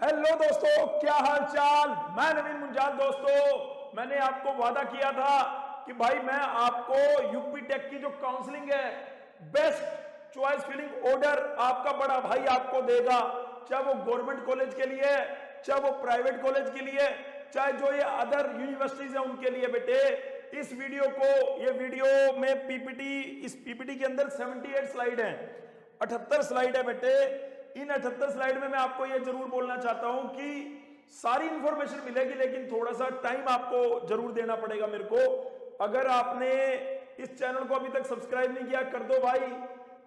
Hello दोस्तों, क्या हाल चाल। मैं नवीन मुंजाल। दोस्तों, मैंने आपको वादा किया था कि भाई मैं आपको यूपी टेक की जो काउंसलिंग है, बेस्ट चॉइस फिलिंग ऑर्डर आपका बड़ा भाई आपको देगा। चाहे वो गवर्नमेंट कॉलेज के लिए, चाहे वो प्राइवेट कॉलेज के लिए, चाहे जो ये अदर यूनिवर्सिटीज है उनके लिए। बेटे इस वीडियो को, ये वीडियो में पीपीटी, इस पीपीटी के अंदर 78 स्लाइड है, 78 स्लाइड है बेटे। इन 78 स्लाइड में मैं आपको यह जरूर बोलना चाहता हूं कि सारी इंफॉर्मेशन मिलेगी, लेकिन थोड़ा सा टाइम आपको जरूर देना पड़ेगा मेरे को। अगर आपने इस चैनल को अभी तक सब्सक्राइब नहीं किया, कर दो भाई।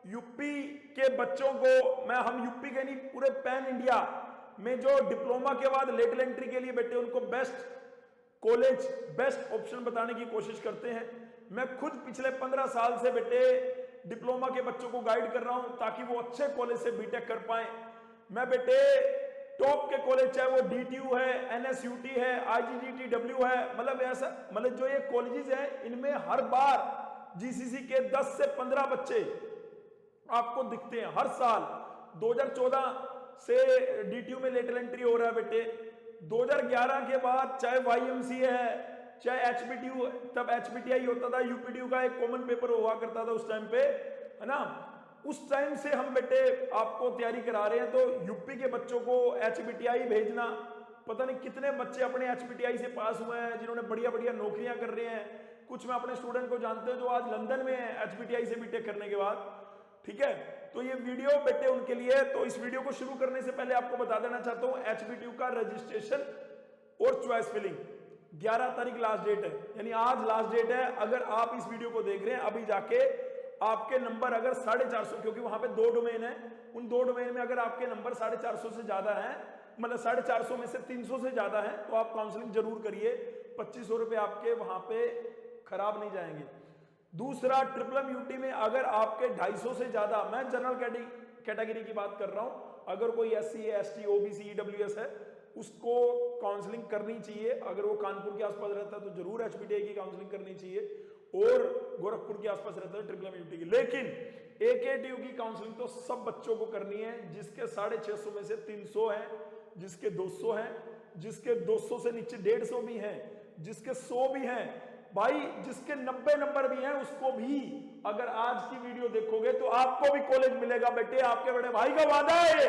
यूपी के बच्चों को हम यूपी के नहीं, पूरे पैन इंडिया में जो डिप्लोमा के बाद लेटरल एंट्री के लिए बेटे उनको बेस्ट कॉलेज, बेस्ट ऑप्शन बताने की कोशिश करते हैं। मैं खुद पिछले 15 साल से बेटे डिप्लोमा के बच्चों को गाइड कर रहा हूं ताकि वो अच्छे कॉलेज से बीटेक कर पाए। मैं बेटे टॉप के कॉलेज, चाहे वो डीटीयू है, एनएसयूटी है, आईजीजीटीडब्ल्यू है, मतलब ऐसा, मतलब जो ये कॉलेजेस हैं इनमें हर बार जीसीसी के 10 से 15 बच्चे आपको दिखते हैं हर साल। 2014 से डीटीयू में लेटरल एंट्री हो रहा है बेटे। 2011 के बाद चाहे वाईएमसीए है, चाहे एचबीटीयू, तब एचबीटीआई होता था, यूपीटीयू का एक कॉमन पेपर हुआ करता था उस टाइम पे, है ना। उस टाइम से हम बेटे आपको तैयारी करा रहे हैं। तो यूपी के बच्चों को एचबीटीआई भेजना, पता नहीं कितने बच्चे अपने एचबीटीआई से पास हुए हैं जिन्होंने बढ़िया बढ़िया नौकरियां कर रहे हैं। कुछ मैं अपने स्टूडेंट को जानते हैं जो आज लंदन में है एचबीटीआई से बीटेक करने के बाद। ठीक है, तो ये वीडियो बेटे उनके लिए। तो इस वीडियो को शुरू करने से पहले आपको बता देना चाहता हूं, एचबीटीयू का रजिस्ट्रेशन और चॉइस फिलिंग 11 तारीख लास्ट डेट है, यानी आज लास्ट डेट है। अगर आप इस वीडियो को देख रहे हैं अभी जाके आपके नंबर अगर 450, क्योंकि वहां पे 2 डोमेन है, उन 2 डोमेन में अगर आपके नंबर 450 से ज्यादा है, मतलब 450 में से 300 से ज्यादा है, तो आप काउंसलिंग जरूर करिए। 2500 रुपए आपके वहां पे खराब नहीं जाएंगे। दूसरा, ट्रिपल यूटी में अगर आपके 250 से ज्यादा, मैं जनरल कैटेगरी की बात कर रहा हूं, अगर कोई एससी, एसटी, ओबीसी, ईडब्ल्यूएस है उसको काउंसलिंग करनी चाहिए। अगर वो कानपुर के आसपास रहता है तो जरूर एचपीटीआई की काउंसलिंग करनी चाहिए, और गोरखपुर के आसपास रहता है ट्रिपल यूटी की। लेकिन एकेटीयू की काउंसलिंग तो सब बच्चों को करनी है, जिसके 650 में से 300 है, जिसके 200 है, जिसके 200 से नीचे 150 भी हैं, जिसके 100 भी हैं भाई, जिसके 90 नंबर भी हैं उसको भी अगर आज की वीडियो देखोगे तो आपको भी कॉलेज मिलेगा बेटे। आपके बड़े भाई का वादा है,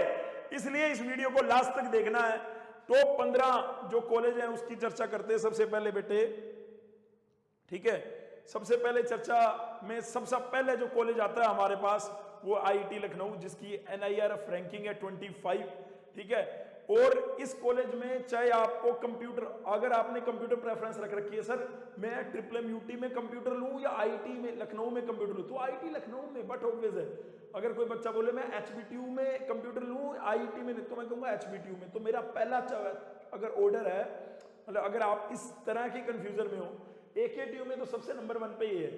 इसलिए इस वीडियो को लास्ट तक देखना है। टॉप 15 जो कॉलेज है उसकी चर्चा करते हैं सबसे पहले बेटे। ठीक है, सबसे पहले चर्चा में सबसे पहले जो कॉलेज आता है हमारे पास वो आईआईटी लखनऊ, जिसकी एनआईआरएफ रैंकिंग है 25। ठीक है, और इस कॉलेज में चाहे आपको कंप्यूटर, अगर आपने कंप्यूटर प्रेफरेंस रख रखी है, सर मैं ट्रिपल यूटी में कंप्यूटर लूं या आईआईटी में लखनऊ में कंप्यूटर लूं, तो आईआईटी लखनऊ में बट ऑब्वियस है। अगर कोई बच्चा बोले मैं एचबीटीयू में कंप्यूटर लूं आईआईटी में नहीं, तो मैं कहूंगा एचबीटीयू में। तो मेरा पहला अगर ऑर्डर है, मतलब अगर आप इस तरह की कंफ्यूजन में हो, एकेटीयू में तो सबसे नंबर 1 पे ही है।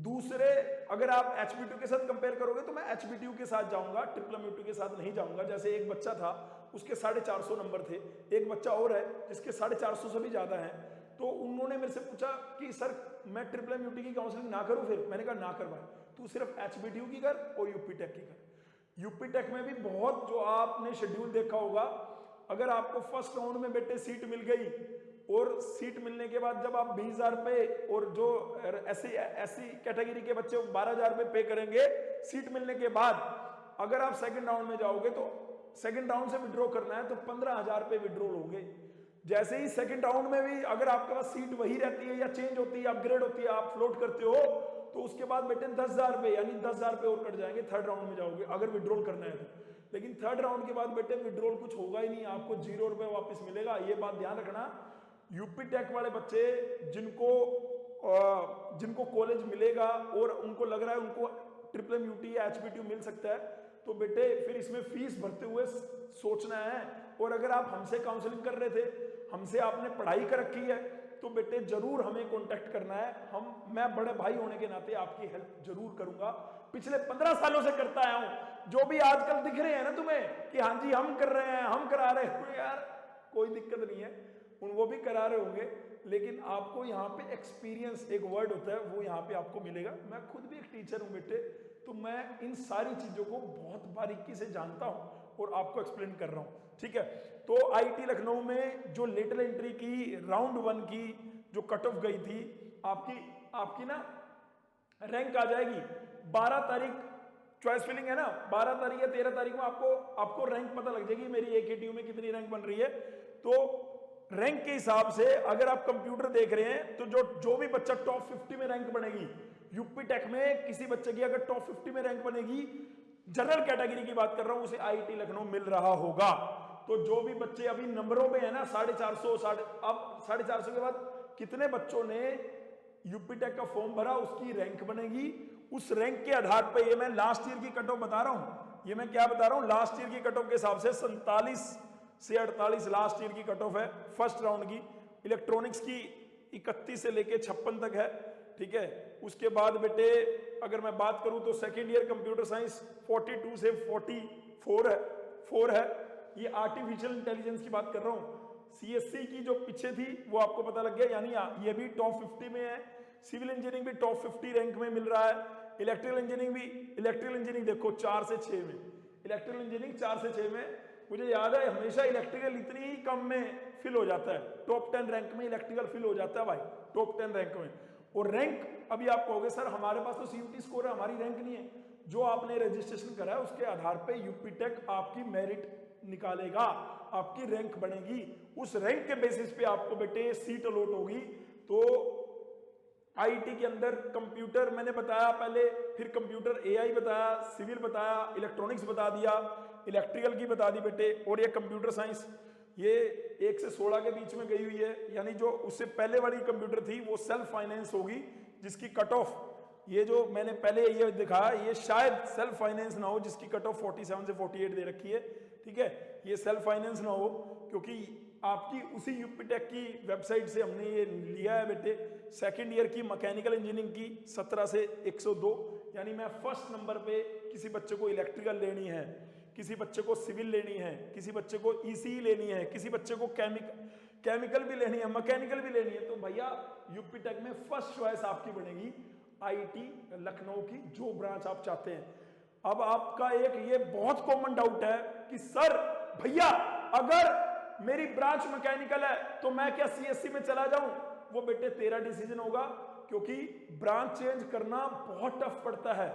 दूसरे, अगर आप एचबीटीयू के साथ कंपेयर करोगे तो मैं एचबीटीयू के साथ जाऊंगा, ट्रिपल यूटी के साथ नहीं जाऊंगा। जैसे एक बच्चा था उसके 450 नंबर थे, एक बच्चा और है जिसके 450 से भी ज्यादा है। तो उन्होंने मेरे से पूछा कि सर मैं ट्रिपल यूटी की काउंसलिंग ना करूं, फिर मैंने कहा ना कर भाई, तू सिर्फ एचबीटीयू की कर और यूपी टेक की कर। यूपी टेक में भी बहुत, जो आपने शेड्यूल देखा होगा, अगर आपको फर्स्ट राउंड में बेटे सीट मिल गई और सीट मिलने के बाद जब आप 20,000 पे, और जो ऐसी कैटेगरी के बच्चे 12,000 पे पे करेंगे सीट मिलने के बाद, अगर आप सेकंड राउंड में जाओगे तो सेकंड राउंड से विड्रॉ करना है तो 15,000 पे विड्रॉल होंगे। जैसे ही सेकंड राउंड में भी अगर आपके पास सीट वही रहती है या चेंज होती है, अपग्रेड होती है, आप फ्लोट करते हो, तो उसके बाद बेटे 10,000 पे, यानी 10,000 पे और कट जाएंगे थर्ड राउंड में जाओगे अगर विड्रॉल करना है तो। लेकिन थर्ड राउंड के बाद बेटे विड्रॉल कुछ होगा ही नहीं, आपको 0 रुपए वापस मिलेगा, ये बात ध्यान रखना। यूपी टेक वाले बच्चे जिनको कॉलेज मिलेगा और उनको लग रहा है उनको ट्रिपल यूटी या एचबीटीयू मिल सकता है, तो बेटे फिर इसमें फीस भरते हुए सोचना है। और अगर आप हमसे काउंसलिंग कर रहे थे, हमसे आपने पढ़ाई कर रखी है, तो बेटे जरूर हमें कांटेक्ट करना है। मैं बड़े भाई होने के नाते आपकी हेल्प जरूर करूंगा, पिछले 15 सालों से करता आया हूं। जो भी आजकल दिख रहे हैं ना तुम्हें कि हाँ जी हम कर रहे हैं, हम करा रहे हैं, यार कोई दिक्कत नहीं है, वो भी करा रहे होंगे, लेकिन आपको यहाँ पे एक्सपीरियंस एक वर्ड होता है वो यहाँ पे आपको मिलेगा। मैं खुद भी एक टीचर हूँ बेटे, तो मैं इन सारी चीजों को बहुत बारीकी से जानता हूँ। और आपको एक्सप्लेन कर रहा हूं, ठीक है। तो आईटी लखनऊ में जो लेटरल एंट्री की राउंड 1 की जो कट ऑफ गई थी, आपकी ना रैंक आ जाएगी 12 तारीख, चॉइस फिलिंग है ना, 12 तारीख या 13 तारीख में आपको रैंक पता लग जाएगी मेरी AKTU में कितनी रैंक बन रही है। तो रैंक के हिसाब से अगर आप कंप्यूटर देख रहे हैं तो जो भी बच्चा टॉप 50 में रैंक बनेगी, यूपी टेक में किसी बच्चे की अगर टॉप 50 में रैंक बनेगी, जनरल कैटेगरी की बात कर रहा हूं, उसे आईटी लखनऊ मिल रहा होगा। तो जो भी बच्चे अभी नंबरों में है ना 450, अब 450 के बाद कितने बच्चों ने यूपी टेक का फॉर्म भरा, उसकी रैंक बनेगी। उस रैंक के आधार पर, ये मैं लास्ट ईयर की कट ऑफ बता रहा हूं, ये मैं क्या बता रहा हूं, लास्ट ईयर की कट ऑफ के हिसाब से 47 से 48 लास्ट ईयर की कट ऑफ है फर्स्ट राउंड की। इलेक्ट्रॉनिक्स की 31 से लेके 56 तक है, ठीक है। उसके बाद बेटे अगर मैं बात करूं तो सेकेंड ईयर कंप्यूटर साइंस 42 से 44 है। ये आर्टिफिशियल इंटेलिजेंस की बात कर रहा हूं। CSC की जो पीछे थी वो आपको पता लग गया, यानी ये भी टॉप 50 में है। सिविल इंजीनियरिंग भी टॉप 50 रैंक में मिल रहा है। इलेक्ट्रिकल इंजीनियरिंग देखो 4 से 6 में, इलेक्ट्रिकल इंजीनियरिंग 4 से 6 में। मुझे याद है हमेशा इलेक्ट्रिकल इतनी ही कम में फिल हो जाता है, टॉप 10 रैंक में इलेक्ट्रिकल फिल हो जाता है भाई, टॉप 10 रैंक में। और रैंक अभी आप कहोगे सर हमारे पास तो CUT स्कोर है, हमारी रैंक नहीं है। जो आपने रजिस्ट्रेशन करा है उसके आधार पे यूपी टेक आपकी मेरिट निकालेगा, आपकी रैंक बनेगी। उस रैंक के बेसिस पे आपको बेटे सीट अलॉट होगी। तो आईटी के अंदर कंप्यूटर मैंने बताया पहले, फिर कंप्यूटर AI बताया, सिविल बताया, इलेक्ट्रॉनिक्स बता दिया, इलेक्ट्रिकल की बता दी बेटे, और ये कंप्यूटर साइंस ये 1 से 16 के बीच में गई हुई है। यानी जो उससे पहले वाली कंप्यूटर थी वो सेल्फ फाइनेंस होगी, जिसकी कट ऑफ ये जो मैंने पहले ये दिखाया ये शायद सेल्फ फाइनेंस ना हो, जिसकी कट ऑफ 47 से 48 दे रखी है, ठीक है। ये सेल्फ फाइनेंस ना हो क्योंकि आपकी उसी यूपी टेक की वेबसाइट से हमने ये लिया है बेटे। सेकंड ईयर की मैकेनिकल इंजीनियरिंग की 17 से 102, यानी मैं फर्स्ट नंबर पे किसी बच्चे को इलेक्ट्रिकल लेनी है, किसी बच्चे को सिविल लेनी है, किसी बच्चे को ECE लेनी है, किसी बच्चे को केमिकल भी लेनी है, मैकेनिकल भी लेनी है, तो भैया यूपी टेक में फर्स्ट चॉइस आपकी बनेगी आईटी लखनऊ की, जो ब्रांच आप चाहते हैं। अब आपका एक ये बहुत कॉमन डाउट है कि सर भैया अगर मेरी ब्रांच मैकेनिकल है तो मैं क्या CSC में चला जाऊं? वो बेटे तेरा डिसीजन होगा, क्योंकि ब्रांच चेंज करना बहुत टफ पड़ता है।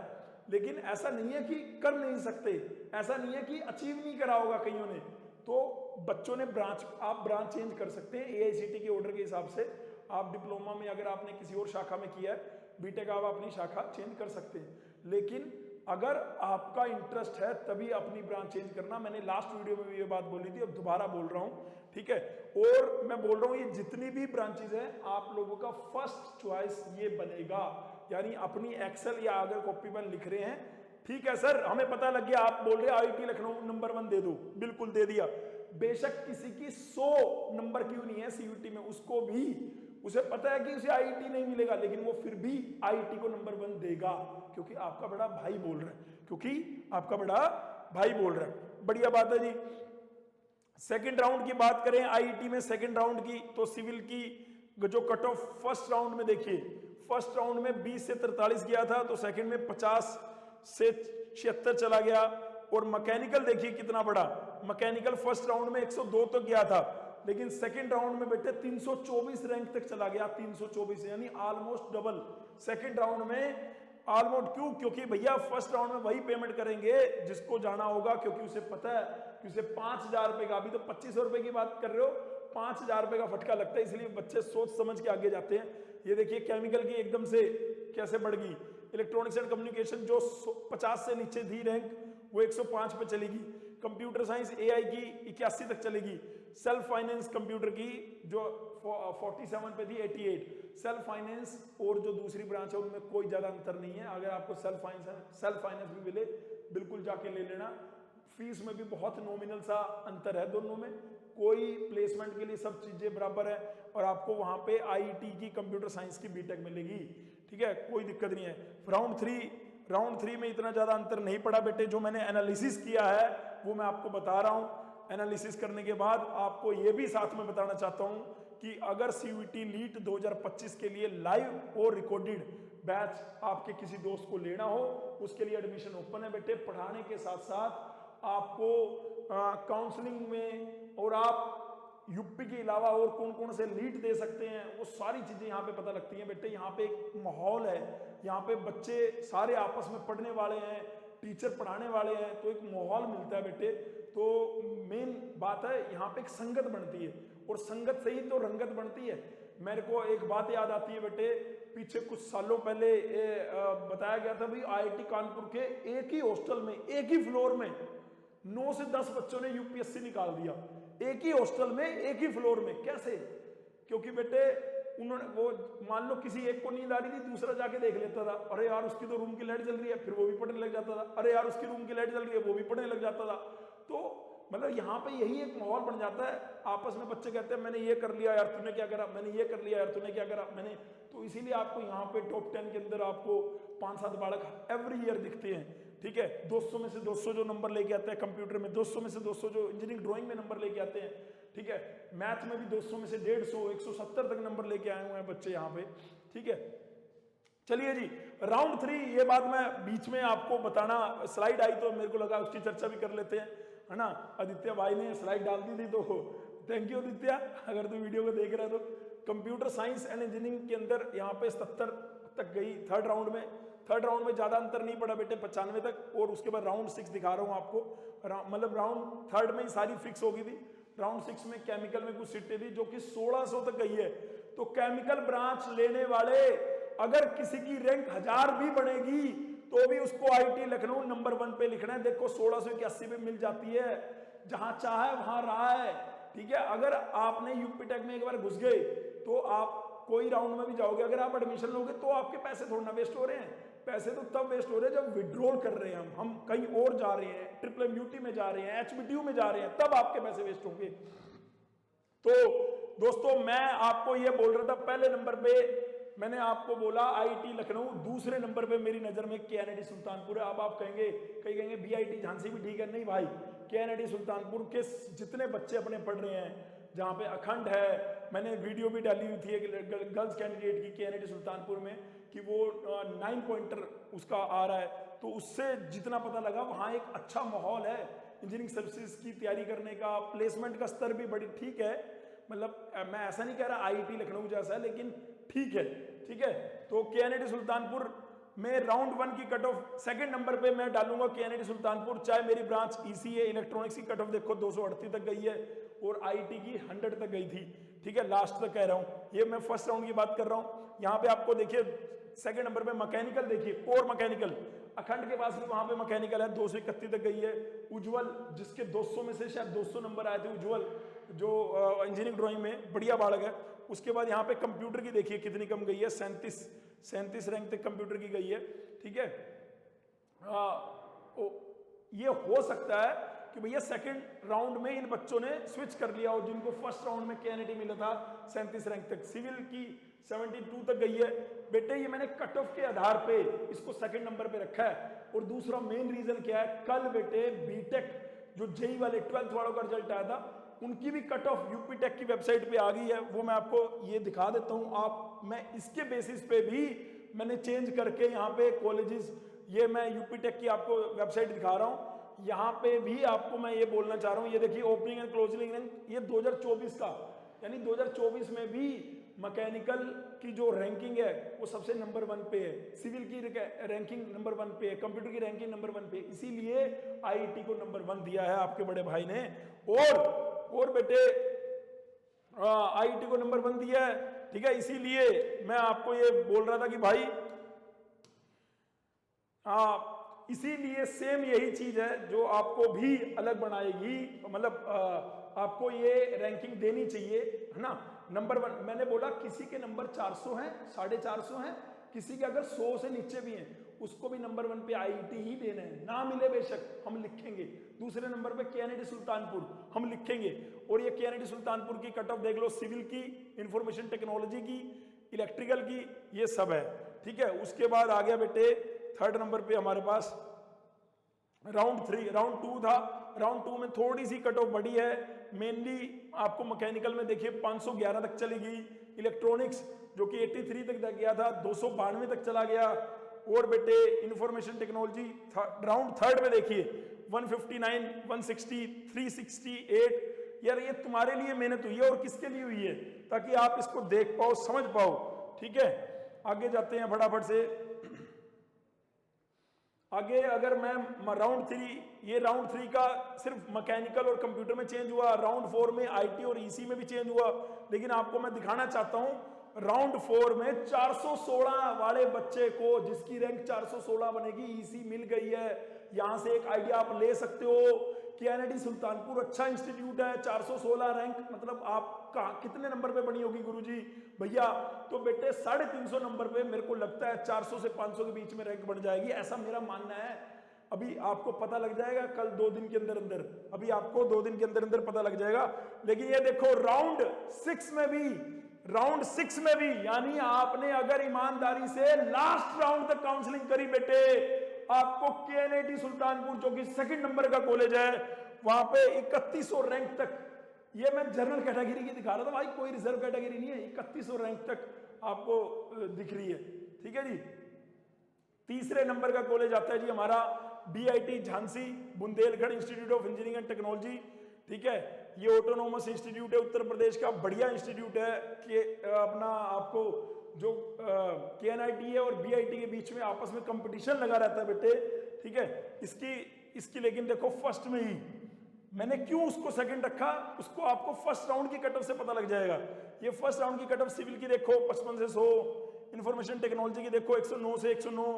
लेकिन ऐसा नहीं है कि कर नहीं सकते, ऐसा नहीं है कि अचीव नहीं करा होगा कईयों ने। तो बच्चों ने आप ब्रांच चेंज कर सकते हैं AICTE के ऑर्डर के हिसाब से। आप डिप्लोमा में अगर आपने किसी और शाखा में किया है, बीटेक आप अपनी शाखा चेंज कर सकते हैं। लेकिन अगर आपका इंटरेस्ट है तभी अपनी ब्रांच चेंज करना। मैंने लास्ट वीडियो में भी ये बात बोली थी, अब दोबारा बोल रहा हूं, ठीक है। और मैं बोल रहा हूं ये जितनी भी ब्रांचेज हैं आप लोगों का फर्स्ट चॉइस ये बनेगा, यानी अपनी एक्सेल या अगर कॉपी पर लिख रहे हैं, ठीक है सर हमें पता लग गया, आप बोल रहे आईटी लखनऊ नंबर 1 दे दो, बिल्कुल दे दिया। बेशक किसी की 100 नंबर क्यों नहीं है CUT में, उसको भी उसे पता है कि उसे आईटी नहीं मिलेगा, लेकिन वो फिर भी आईटी को नंबर 1 देगा, क्योंकि आपका बड़ा भाई बोल रहा है, क्योंकि आपका बड़ा भाई बोल रहा है। बढ़िया बात है जी। सेकंड राउंड की बात करें आईटी में, सेकंड राउंड की, तो सिविल की जो कट ऑफ फर्स्ट राउंड में देखिए, फर्स्ट राउंड में 20 से 43 गया था, तो सेकंड में 50 से 76 चला गया। और मैकेनिकल देखिए कितना बड़ा, मैकेनिकल फर्स्ट राउंड में 102 तक गया था, लेकिन सेकंड राउंड में बेटे 324 रैंक तक चला गया, 324, यानी ऑलमोस्ट डबल सेकंड राउंड में, ऑलमोस्ट। क्यों? क्योंकि भैया फर्स्ट राउंड में वही पेमेंट करेंगे जिसको जाना होगा, क्योंकि उसे पता है कि उसे 5000 रुपए का, अभी तो 2500 रुपए की बात कर रहे हो, 5000 रुपए का फटका लगता है, इसलिए बच्चे सोच समझ के आगे जाते हैं। ये देखिए केमिकल की एकदम से कैसे बढ़ गई, इलेक्ट्रॉनिक्स एंड कम्युनिकेशन जो 50 से नीचे थी रैंक वो 105 पे चलेगी, कंप्यूटर साइंस AI की 81 तक चलेगी, सेल्फ फाइनेंस कंप्यूटर की जो 47 पे थी 88, सेल्फ फाइनेंस और जो दूसरी ब्रांच है उनमें कोई ज्यादा अंतर नहीं है। अगर आपको सेल्फ फाइनेंस भी मिले बिल्कुल जाके ले लेना, फीस में भी बहुत नॉमिनल सा अंतर है दोनों में, कोई प्लेसमेंट के लिए सब चीजें बराबर है, और आपको वहां पे आईटी की कंप्यूटर साइंस की बीटेक मिलेगी, ठीक है, कोई दिक्कत नहीं है। राउंड 3 में इतना ज्यादा अंतर नहीं पड़ा बेटे, जो मैंने एनालिसिस किया है वो मैं आपको बता रहा हूं। एनालिसिस करने के बाद आपको ये भी साथ में बताना चाहता हूं कि अगर CUT लीट 2025 के लिए लाइव और रिकॉर्डेड बैच आपके किसी दोस्त को लेना हो, उसके लिए एडमिशन ओपन है बेटे। पढ़ाने के साथ साथ आपको काउंसलिंग में और आप यूपी के अलावा और कौन कौन से लीड दे सकते हैं, वो सारी चीजें यहाँ पे पता लगती हैं बेटे। यहाँ पे एक माहौल है, यहाँ पे बच्चे सारे आपस में पढ़ने वाले हैं, टीचर पढ़ाने वाले हैं, तो एक माहौल मिलता है बेटे। तो मेन बात है यहाँ पे एक संगत बनती है, और संगत से ही तो रंगत बनती है। मेरे को एक बात याद आती है बेटे, पीछे कुछ सालों पहले बताया गया था भाई आईआईटी कानपुर के एक ही हॉस्टल में, एक ही फ्लोर में 9 से 10 बच्चों ने यूपीएससी निकाल दिया। एक ही हॉस्टल में, एक ही फ्लोर में। कैसे? क्योंकि बेटे उन्होंने वो, मान लो किसी एक को नींद आ रही थी, दूसरा जाके देख लेता था, अरे यार उसकी तो रूम की लाइट जल रही है, फिर वो भी पढ़ने लग जाता था, अरे यार उसकी रूम की लाइट जल रही है, वो भी पढ़ने लग जाता था। तो मतलब यहाँ पे यही एक माहौल बन जाता है, आपस में बच्चे कहते हैं मैंने ये कर लिया यार, तूने क्या करा, मैंने ये कर लिया यार, तूने क्या करा, मैंने। तो इसीलिए आपको यहाँ पे टॉप 10 के अंदर आपको 5-7 बालक एवरी ईयर दिखते हैं, ठीक है। 200 में से 200 जो नंबर लेके आते हैं कंप्यूटर में, 200 में से 200 जो इंजीनियरिंग ड्राइंग में नंबर लेके आते हैं, ठीक है। मैथ में भी 200 में से 150, 170 तक नंबर लेके आए हुए हैं बच्चे यहाँ पे, ठीक है। चलिए जी, राउंड 3, ये बात मैं बीच में आपको बताना, स्लाइड आई तो मेरे को लगा उसकी चर्चा भी कर लेते हैं, है ना। आदित्य भाई ने स्लाइड डाल दी थी, तो थैंक यू आदित्य, अगर तू वीडियो को देख रहा है तो। कंप्यूटर साइंस एंड इंजीनियरिंग के अंदर यहाँ पे 77 तक गई थर्ड राउंड में। थर्ड राउंड में ज्यादा अंतर नहीं पड़ा बेटे, 95 तक। और उसके बाद राउंड 6 दिखा रहा हूँ आपको, मतलब राउंड थर्ड में ही सारी फिक्स हो गई थी। राउंड 6 में केमिकल में कुछ सीटें थी जो कि 1600 तक गई है। तो केमिकल ब्रांच लेने वाले अगर किसी की रैंक 1000 भी बढ़ेगी तो भी उसको आईटी लखनऊ नंबर 1 पे लिखना है। देखो 1681 पे मिल जाती है, जहां चाहे वहां रहा है, ठीक है। अगर आपने यूपी टेक में एक बार घुस गए तो आप कोई राउंड में भी जाओगे, अगर आप एडमिशन लोगे तो आपके पैसे थोड़ा ना वेस्ट हो रहे हैं। पैसे तो तब वेस्ट हो रहे हैं जब विड्रॉल कर रहे हैं हम कहीं और जा रहे हैं, ट्रिपल एमयूटी में जा रहे हैं, एचबीटीयू में जा रहे हैं, तब आपके पैसे वेस्ट होंगे। तो दोस्तों मैं आपको ये बोल रहा था, पहले नंबर पे मैंने आपको बोला आईटी लखनऊ, दूसरे नंबर पे मेरी नजर में केएनआईटी सुल्तानपुर है। अब आप कहेंगे, कई कहेंगे बीआईटी झांसी भी ठीक है, नहीं भाई, केएनआईटी सुल्तानपुर के जितने बच्चे अपने पढ़ रहे हैं, जहाँ पे अखंड है, मैंने वीडियो भी डाली हुई थी एक गर्ल्स कैंडिडेट की केएनआईटी सुल्तानपुर में, कि वो 9 पॉइंटर उसका आ रहा है, तो उससे जितना पता लगा वहाँ एक अच्छा माहौल है इंजीनियरिंग सर्विसेज की तैयारी करने का, प्लेसमेंट का स्तर भी बड़ी ठीक है। मतलब मैं ऐसा नहीं कह रहा आईटी लखनऊ जैसा है, लेकिन ठीक है, ठीक है। तो केएनआईटी सुल्तानपुर में राउंड 1 की कट ऑफ सेकंड नंबर पे मैं डालूंगा केएनआईटी सुल्तानपुर। चाहे मेरी ब्रांच ईसी है, इलेक्ट्रॉनिक्स की कट ऑफ देखो 238 तक गई है और आईटी की 100 तक गई थी, ठीक है। लास्ट तक कह रहा हूं, ये मैं फर्स्ट राउंड की बात कर रहा हूं। यहाँ पे आपको देखिए सेकंड नंबर पे मैकेनिकल, देखिए कोर मैकेनिकल, अखंड के पास भी वहां पे मैकेनिकल है, 231 तक गई है। उज्जवल, जिसके 200 में से शायद 200 नंबर आए थे, उज्जवल जो इंजीनियरिंग ड्राइंग में बढ़िया बालक है। उसके बाद यहाँ पे कंप्यूटर की देखिए कितनी कम गई है, 37 रैंक तक कंप्यूटर की गई है, ठीक है। ये हो सकता है कि भैया सेकंड राउंड में इन बच्चों ने स्विच कर लिया और जिनको फर्स्ट राउंड में केएनआईटी मिला था 37 रैंक तक, सिविल की 72 तक गई है। बेटे ये मैंने कट ऑफ के आधार पे इसको सेकंड नंबर पे रखा है। और दूसरा मेन रीजन क्या है, कल बेटे बीटेक जो जेई वाले 12th वालों का रिजल्ट आया था, उनकी भी कट ऑफ यूपी टेक की वेबसाइट पे आ गई है, वो मैं आपको ये दिखा देता हूं। आप, मैं इसके बेसिस पे भी मैंने चेंज करके यहाँ पे कॉलेजेस, ये मैं यूपी टेक की आपको वेबसाइट दिखा रहा हूँ। यहाँ पे भी आपको मैं ये बोलना चाह रहा हूँ, ये देखिए ओपनिंग एंड क्लोजिंग रैंक, ये 2024 का, यानी 2024 में भी मैकेनिकल की जो रैंकिंग है वो सबसे नंबर 1 पे है, सिविल की रैंकिंग नंबर 1 पे है, कंप्यूटर की रैंकिंग नंबर 1 पे, इसीलिए आईटी को नंबर 1 दिया है आपके बड़े भाई ने। और बेटे आईटी को नंबर 1 दिया है, ठीक है। इसीलिए मैं आपको ये बोल रहा था कि भाई इसीलिए सेम यही चीज है जो आपको भी अलग बनाएगी, मतलब आपको ये रैंकिंग देनी चाहिए, है ना। नंबर 1 मैंने बोला, किसी के नंबर 400 हैं, 450 हैं, किसी के अगर 100 से नीचे भी हैं, उसको भी नंबर 1 पे आईटी ही देना है, ना मिले बेशक हम लिखेंगे। दूसरे नंबर पे केएनआईटी सुल्तानपुर हम लिखेंगे। और ये केएनआईटी सुल्तानपुर की कट ऑफ देख लो, सिविल की, इंफॉर्मेशन टेक्नोलॉजी की, इलेक्ट्रिकल की, ये सब है, ठीक है। उसके बाद आ गया बेटे थर्ड नंबर पे हमारे पास राउंड 3, राउंड 2 था। राउंड 2 में थोड़ी सी कट ऑफ बढ़ी है, मेनली आपको मैकेनिकल में देखिए 511 तक चली गई, इलेक्ट्रॉनिक्स जो कि 83 तक गया था 292 तक चला गया, और बेटे इंफॉर्मेशन टेक्नोलॉजी राउंड थर्ड में देखिए 159, 160, 368। यार ये तुम्हारे लिए मेहनत हुई है और किसके लिए हुई है, ताकि आप इसको देख पाओ, समझ पाओ। ठीक है, आगे जाते हैं फटाफट से। आगे अगर मैं राउंड 3, ये राउंड 3 का सिर्फ मैकेनिकल और कंप्यूटर में चेंज हुआ, राउंड 4 में आईटी और ईसी में भी चेंज हुआ, लेकिन आपको मैं दिखाना चाहता हूं राउंड 4 में 416 वाले बच्चे को, जिसकी रैंक 416 बनेगी, ईसी मिल गई है। यहां से एक आइडिया आप ले सकते हो कि एनआईटी सुल्तानपुर अच्छा इंस्टीट्यूट है, 416 रैंक, मतलब आप कितने नंबर पे बनी होगी गुरुजी भैया? तो बेटे 350 नंबर पे मेरे को लगता है 400 से 500 के बीच में रैंक बन जाएगी, ऐसा मेरा मानना है। अभी आपको पता लग जाएगा कल 2 दिन के अंदर अंदर, अभी आपको 2 दिन के अंदर अंदर पता लग जाएगा। लेकिन ये देखो राउंड 6 में भी, राउंड 6 में भी, यानी आपने अगर ईमानदारी से लास्ट राउंड तक काउंसलिंग करी बेटे, आपको केएनआईटी सुल्तानपुर जो कि सेकंड नंबर का कॉलेज है, वहां पे 3100 रैंक तक, ये मैं जनरल कैटेगरी की दिखा रहा था भाई, कोई रिजर्व कैटेगरी नहीं है, 3100 रैंक तक आपको दिख रही है। ठीक है जी। तीसरे नंबर का कॉलेज आता है जी हमारा BIT Jhansi, Bundelkhand institute of engineering and technology. ठीक है, ये ऑटोनोमस इंस्टीट्यूट है, उत्तर प्रदेश का बढ़िया इंस्टीट्यूट है कि अपना आपको जो केएनआईटी है और बीआईटी के बीच में आपस में कंपटीशन लगा रहता है बेटे। ठीक है, इसकी लेकिन देखो फर्स्ट में ही मैंने क्यों उसको सेकंड रखा, उसको आपको फर्स्ट राउंड की कटऑफ से पता लग जाएगा। ये फर्स्ट राउंड की कटऑफ सिविल की देखो 55 से 100, इंफॉर्मेशन टेक्नोलॉजी की देखो 109 से 109,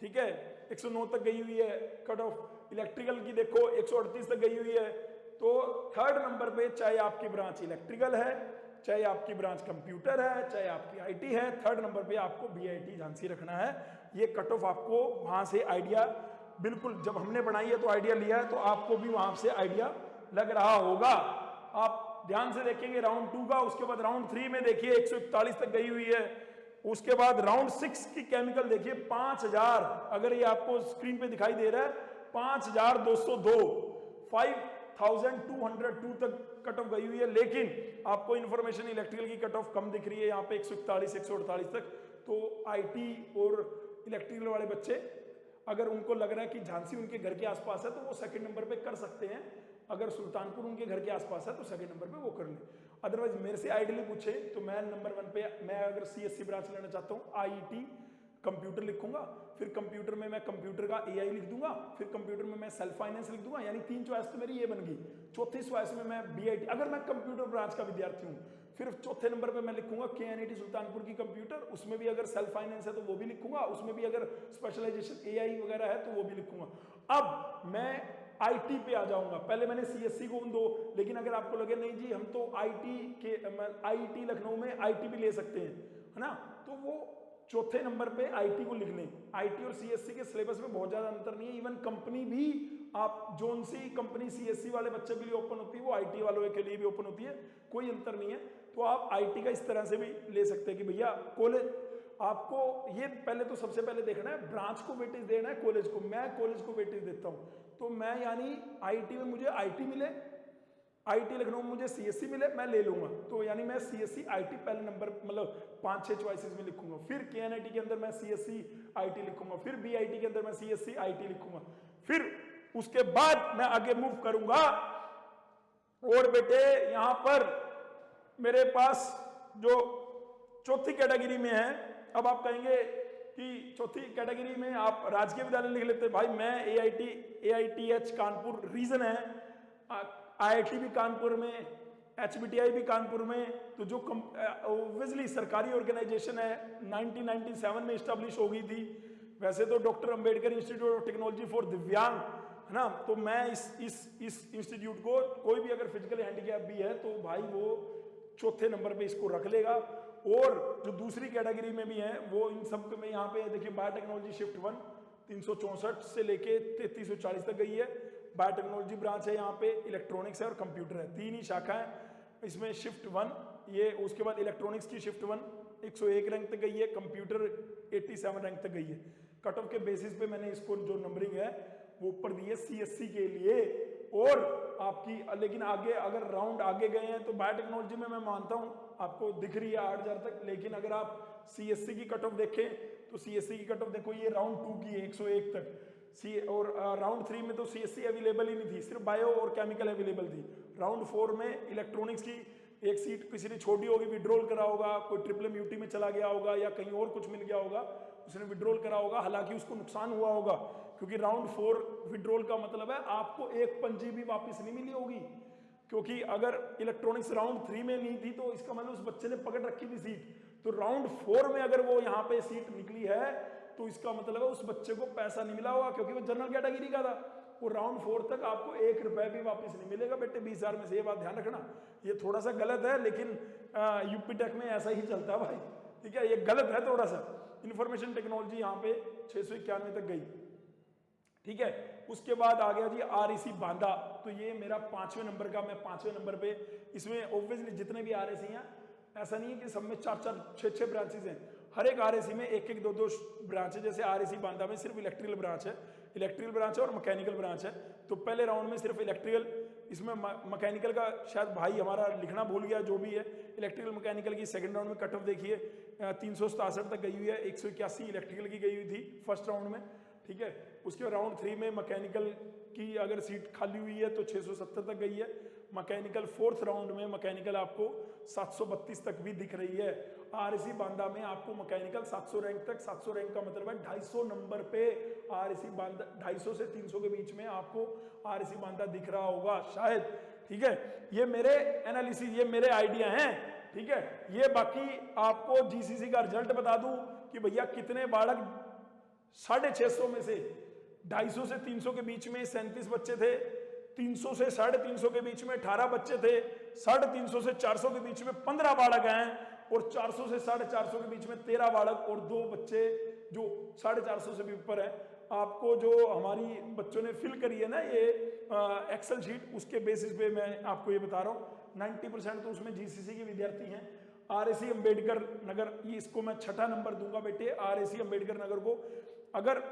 ठीक है 109 तक गई हुई है कट ऑफ। इलेक्ट्रिकल की देखो 138 तक गई हुई है। तो थर्ड नंबर पे चाहे आपकी ब्रांच इलेक्ट्रिकल है, चाहे आपकी ब्रांच कंप्यूटर है, चाहे आपकी आईटी है, थर्ड नंबर पे आपको बीआईटी झांसी रखना है। ये कट ऑफ आपको वहां से आइडिया, बिल्कुल जब हमने बनाई है तो आइडिया लिया है, तो आपको भी वहां से आइडिया लग रहा होगा। आप ध्यान से देखेंगे राउंड 2 का, उसके बाद राउंड 3 में देखिए 141 तक गई हुई है। उसके बाद राउंड 6 की केमिकल देखिए 5000, अगर ये आपको स्क्रीन पे दिखाई दे रहा है 5202, 5202 तक कट ऑफ गई हुई है। लेकिन आपको इंफॉर्मेशन इलेक्ट्रिकल की कट ऑफ कम दिख रही है यहाँ पे 141 148 तक। तो आईटी और इलेक्ट्रिकल वाले बच्चे अगर उनको लग रहा है कि झांसी उनके घर के आसपास है तो वो सेकंड नंबर पे कर सकते हैं, अगर सुल्तानपुर उनके घर के आसपास है तो सेकंड नंबर पे वो कर ले। अदरवाइज मेरे से आइडियली पूछे तो मैं नंबर 1 पे, मैं अगर सीएससी ब्रांच लेना चाहता हूँ, आईटी कंप्यूटर लिखूंगा, फिर कंप्यूटर में मैं कंप्यूटर का एआई लिख दूंगा, फिर कंप्यूटर में मैं सेल्फ फाइनेंस लिख दूंगा, यानी 3 चॉइस तो मेरी ये बन गई। चौथी चॉइस में मैं बीआईटी, अगर मैं कंप्यूटर ब्रांच का विद्यार्थी हूँ, फिर चौथे नंबर पे मैं लिखूंगा केएनआईटी सुल्तानपुर की कंप्यूटर, उसमें भी अगर सेल्फ फाइनेंस है तो वो भी लिखूंगा, उसमें भी अगर स्पेशलाइजेशन एआई वगैरह है तो वो भी लिखूंगा। अब मैं आईटी पे आ जाऊंगा, पहले मैंने सीएससी को दो, लेकिन अगर आपको लगे नहीं जी हम तो आईटी लखनऊ में आईटी भी ले सकते हैं, है ना, तो वो चौथे नंबर पे आईटी को लिख लें। आईटी और सीएससी के सिलेबस में बहुत ज्यादा अंतर नहीं है, इवन कंपनी भी आप जोन सी कंपनी सीएससी वाले बच्चे के लिए ओपन होती है वो आईटी वालों के लिए भी ओपन होती है, कोई अंतर नहीं है। तो आप आईटी का इस तरह से भी ले सकते हैं कि भैया कॉलेज आपको, ये पहले तो सबसे पहले देखना है ब्रांच को वेटेज देना है कॉलेज को। मैं कॉलेज को वेटेज देता हूं, तो मैं यानी आईटी में मुझे आईटी मिले, आईटी लखनऊ में मुझे सीएससी मिले, मैं ले लूंगा। तो यानी मैं सीएससी आईटी पहले नंबर मतलब 5-6 चॉइसेस में लिखूंगा, फिर केएनआईटी के अंदर मैं सीएससी आईटी लिखूंगा, फिर बीआईटी के अंदर मैं सीएससी आईटी लिखूंगा, फिर उसके बाद मैं आगे मूव करूंगा। और बेटे यहां पर मेरे पास जो चौथी कैटेगरी में है, अब आप कहेंगे कि चौथी कैटेगरी में आप राजकीय विद्यालय लिख लेते भाई, मैं AITH कानपुर रीजन है, IIT भी कानपुर में, HBTI भी कानपुर में, तो जो ऑब्वियसली सरकारी ऑर्गेनाइजेशन है 1997 में इस्टेब्लिश हो गई थी। वैसे तो doctor Ambedkar institute of technology for दिव्यांग है ना, तो मैं इस इंस्टीट्यूट को, कोई भी अगर फिजिकल हैंडीकैप भी है तो भाई वो चौथे नंबर पे इसको रख लेगा। और जो दूसरी कैटेगरी में भी है वो इन सब में यहाँ पे देखिए बायोटेक्नोलॉजी शिफ्ट 1 364 से लेके 3340 तक गई है। बायोटेक्नोलॉजी ब्रांच है यहाँ पे, इलेक्ट्रॉनिक्स है और कंप्यूटर है, 3 ही शाखा है इसमें। शिफ्ट 1 ये, उसके बाद इलेक्ट्रॉनिक्स की शिफ्ट 1 101 रैंक तक गई है, कंप्यूटर 87 रैंक तक गई है। कट ऑफ के बेसिस पे मैंने इसको जो नंबरिंग है वो ऊपर दी है सीएससी के लिए। और आपकी लेकिन आगे अगर राउंड आगे गए हैं तो बायोटेक्नोलॉजी में मैं मानता हूं आपको दिख रही है 8000 तक, लेकिन अगर आप सीएससी की कट ऑफ देखें तो सीएससी की कट ऑफ देखो ये राउंड 2 की है 101 तक सी, और राउंड 3 में तो सीएससी अवेलेबल ही नहीं थी, सिर्फ बायो और केमिकल अवेलेबल थी। राउंड 4 में इलेक्ट्रॉनिक्स की एक सीट किसी ने छोड़ी होगी, विड्रॉल करा होगा, कोई ट्रिपल म्यूटी में चला गया होगा या कहीं और कुछ मिल गया होगा, उसने विड्रॉल करा होगा, हालांकि उसको नुकसान हुआ होगा क्योंकि राउंड 4 विड्रॉल का मतलब है आपको एक पंजी भी वापस नहीं मिली होगी, क्योंकि अगर इलेक्ट्रॉनिक्स राउंड 3 में नहीं थी तो इसका मतलब उस बच्चे ने पकड़ रखी थी सीट, तो राउंड 4 में अगर वो यहाँ पे सीट निकली है तो इसका मतलब है उस बच्चे को पैसा नहीं मिला होगा क्योंकि वो जनरल कैटेगरी का था। और राउंड 4 तक आपको 1 रुपए भी वापस नहीं मिलेगा बेटे 20,000 में से, ये बात ध्यान रखना। ये थोड़ा सा गलत है लेकिन यूपी टेक में ऐसा ही चलता है भाई, ठीक है, ये गलत है थोड़ा सा। इंफॉर्मेशन टेक्नोलॉजी यहाँ पे 691 तक गई, ठीक है। उसके बाद आ गया जी आरईसी बांदा, तो ये मेरा 5वें नंबर का, मैं 5वें नंबर पे, इसमें ऑब्वियसली जितने भी आरईसी हैं ऐसा नहीं है कि सब में 4-4, 6-6 ब्रांचेज हैं, हर एक आरएसी में 1-1, 2-2 ब्रांच है। जैसे आरएसी बांदा में सिर्फ इलेक्ट्रिकल ब्रांच है, इलेक्ट्रिकल ब्रांच है और मैकेनिकल ब्रांच है। तो पहले राउंड में सिर्फ इलेक्ट्रिकल, इसमें मैकेनिकल का शायद भाई हमारा लिखना भूल गया, जो भी है इलेक्ट्रिकल मैकेनिकल की सेकंड राउंड में कट ऑफ देखिए 367 तक गई हुई है, 181 इलेक्ट्रिकल की गई हुई थी फर्स्ट राउंड में, ठीक है। उसके बाद राउंड 3 में मैकेनिकल की अगर सीट खाली हुई है तो 670 तक गई है। मैकेनिकल फोर्थ राउंड में मैकेनिकल आपको 732 तक भी दिख रही है। आरएसी बांदा में आपको मैकेनिकल 700 रैंक तक, 700 रैंक का मतलब है 250 नंबर पे आरएसी बांदा, 250 से 300 के बीच में आपको आरएसी बांदा दिख रहा होगा शायद, ठीक है। ये मेरे एनालिसिस, ये मेरे आइडिया हैं, ठीक है। ये बाकी आपको जीसीसी का रिजल्ट बता दूं कि भैया कितने बालक 650 में से 250 से 300 के बीच में 37 बच्चे थे, 300 से 350 के बीच में 18 बच्चे थे, 350 से 400 के बीच में 15 बालक हैं, और 400 से 450 के बीच में 13 बालक और 2 बच्चे जो 450 से भी ऊपर है। आपको जो हमारी बच्चों ने फिल करी है ना ये एक्सेल शीट, उसके बेसिस पे मैं आपको ये बता रहा हूँ 90% तो उसमें जीसीसी के विद्यार्थी हैं। आरएसी अंबेडकर नगर, ये इसको मैं 6ठा नंबर दूंगा बेटे, आरएसी अंबेडकर नगर को। अगर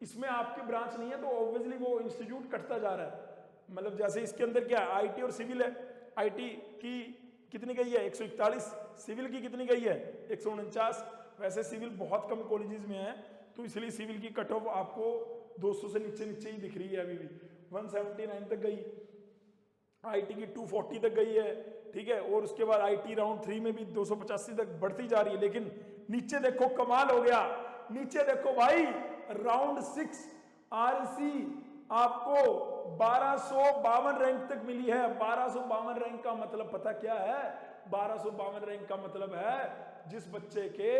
इसमें आपकी ब्रांच नहीं है तो ऑब्वियसली वो इंस्टीट्यूट कटता जा रहा है। मतलब जैसे इसके अंदर क्या है, आईटी और सिविल है, आईटी की कितनी गई है 141, सिविल की कितनी गई है 149। वैसे सिविल बहुत कम कॉलेजेस में है तो इसलिए सिविल की कट ऑफ आपको 200 से नीचे नीचे ही दिख रही है, अभी भी 179 तक गई, आईटी की 240 तक गई है, ठीक है। और उसके बाद आईटी राउंड 3 में भी 285 तक बढ़ती जा रही है। लेकिन नीचे देखो कमाल हो गया, नीचे देखो भाई राउंड 6 आरसी आपको 1252 रैंक तक मिली है। 1252 रैंक का मतलब पता क्या है, 1252 रैंक का मतलब है जिस बच्चे के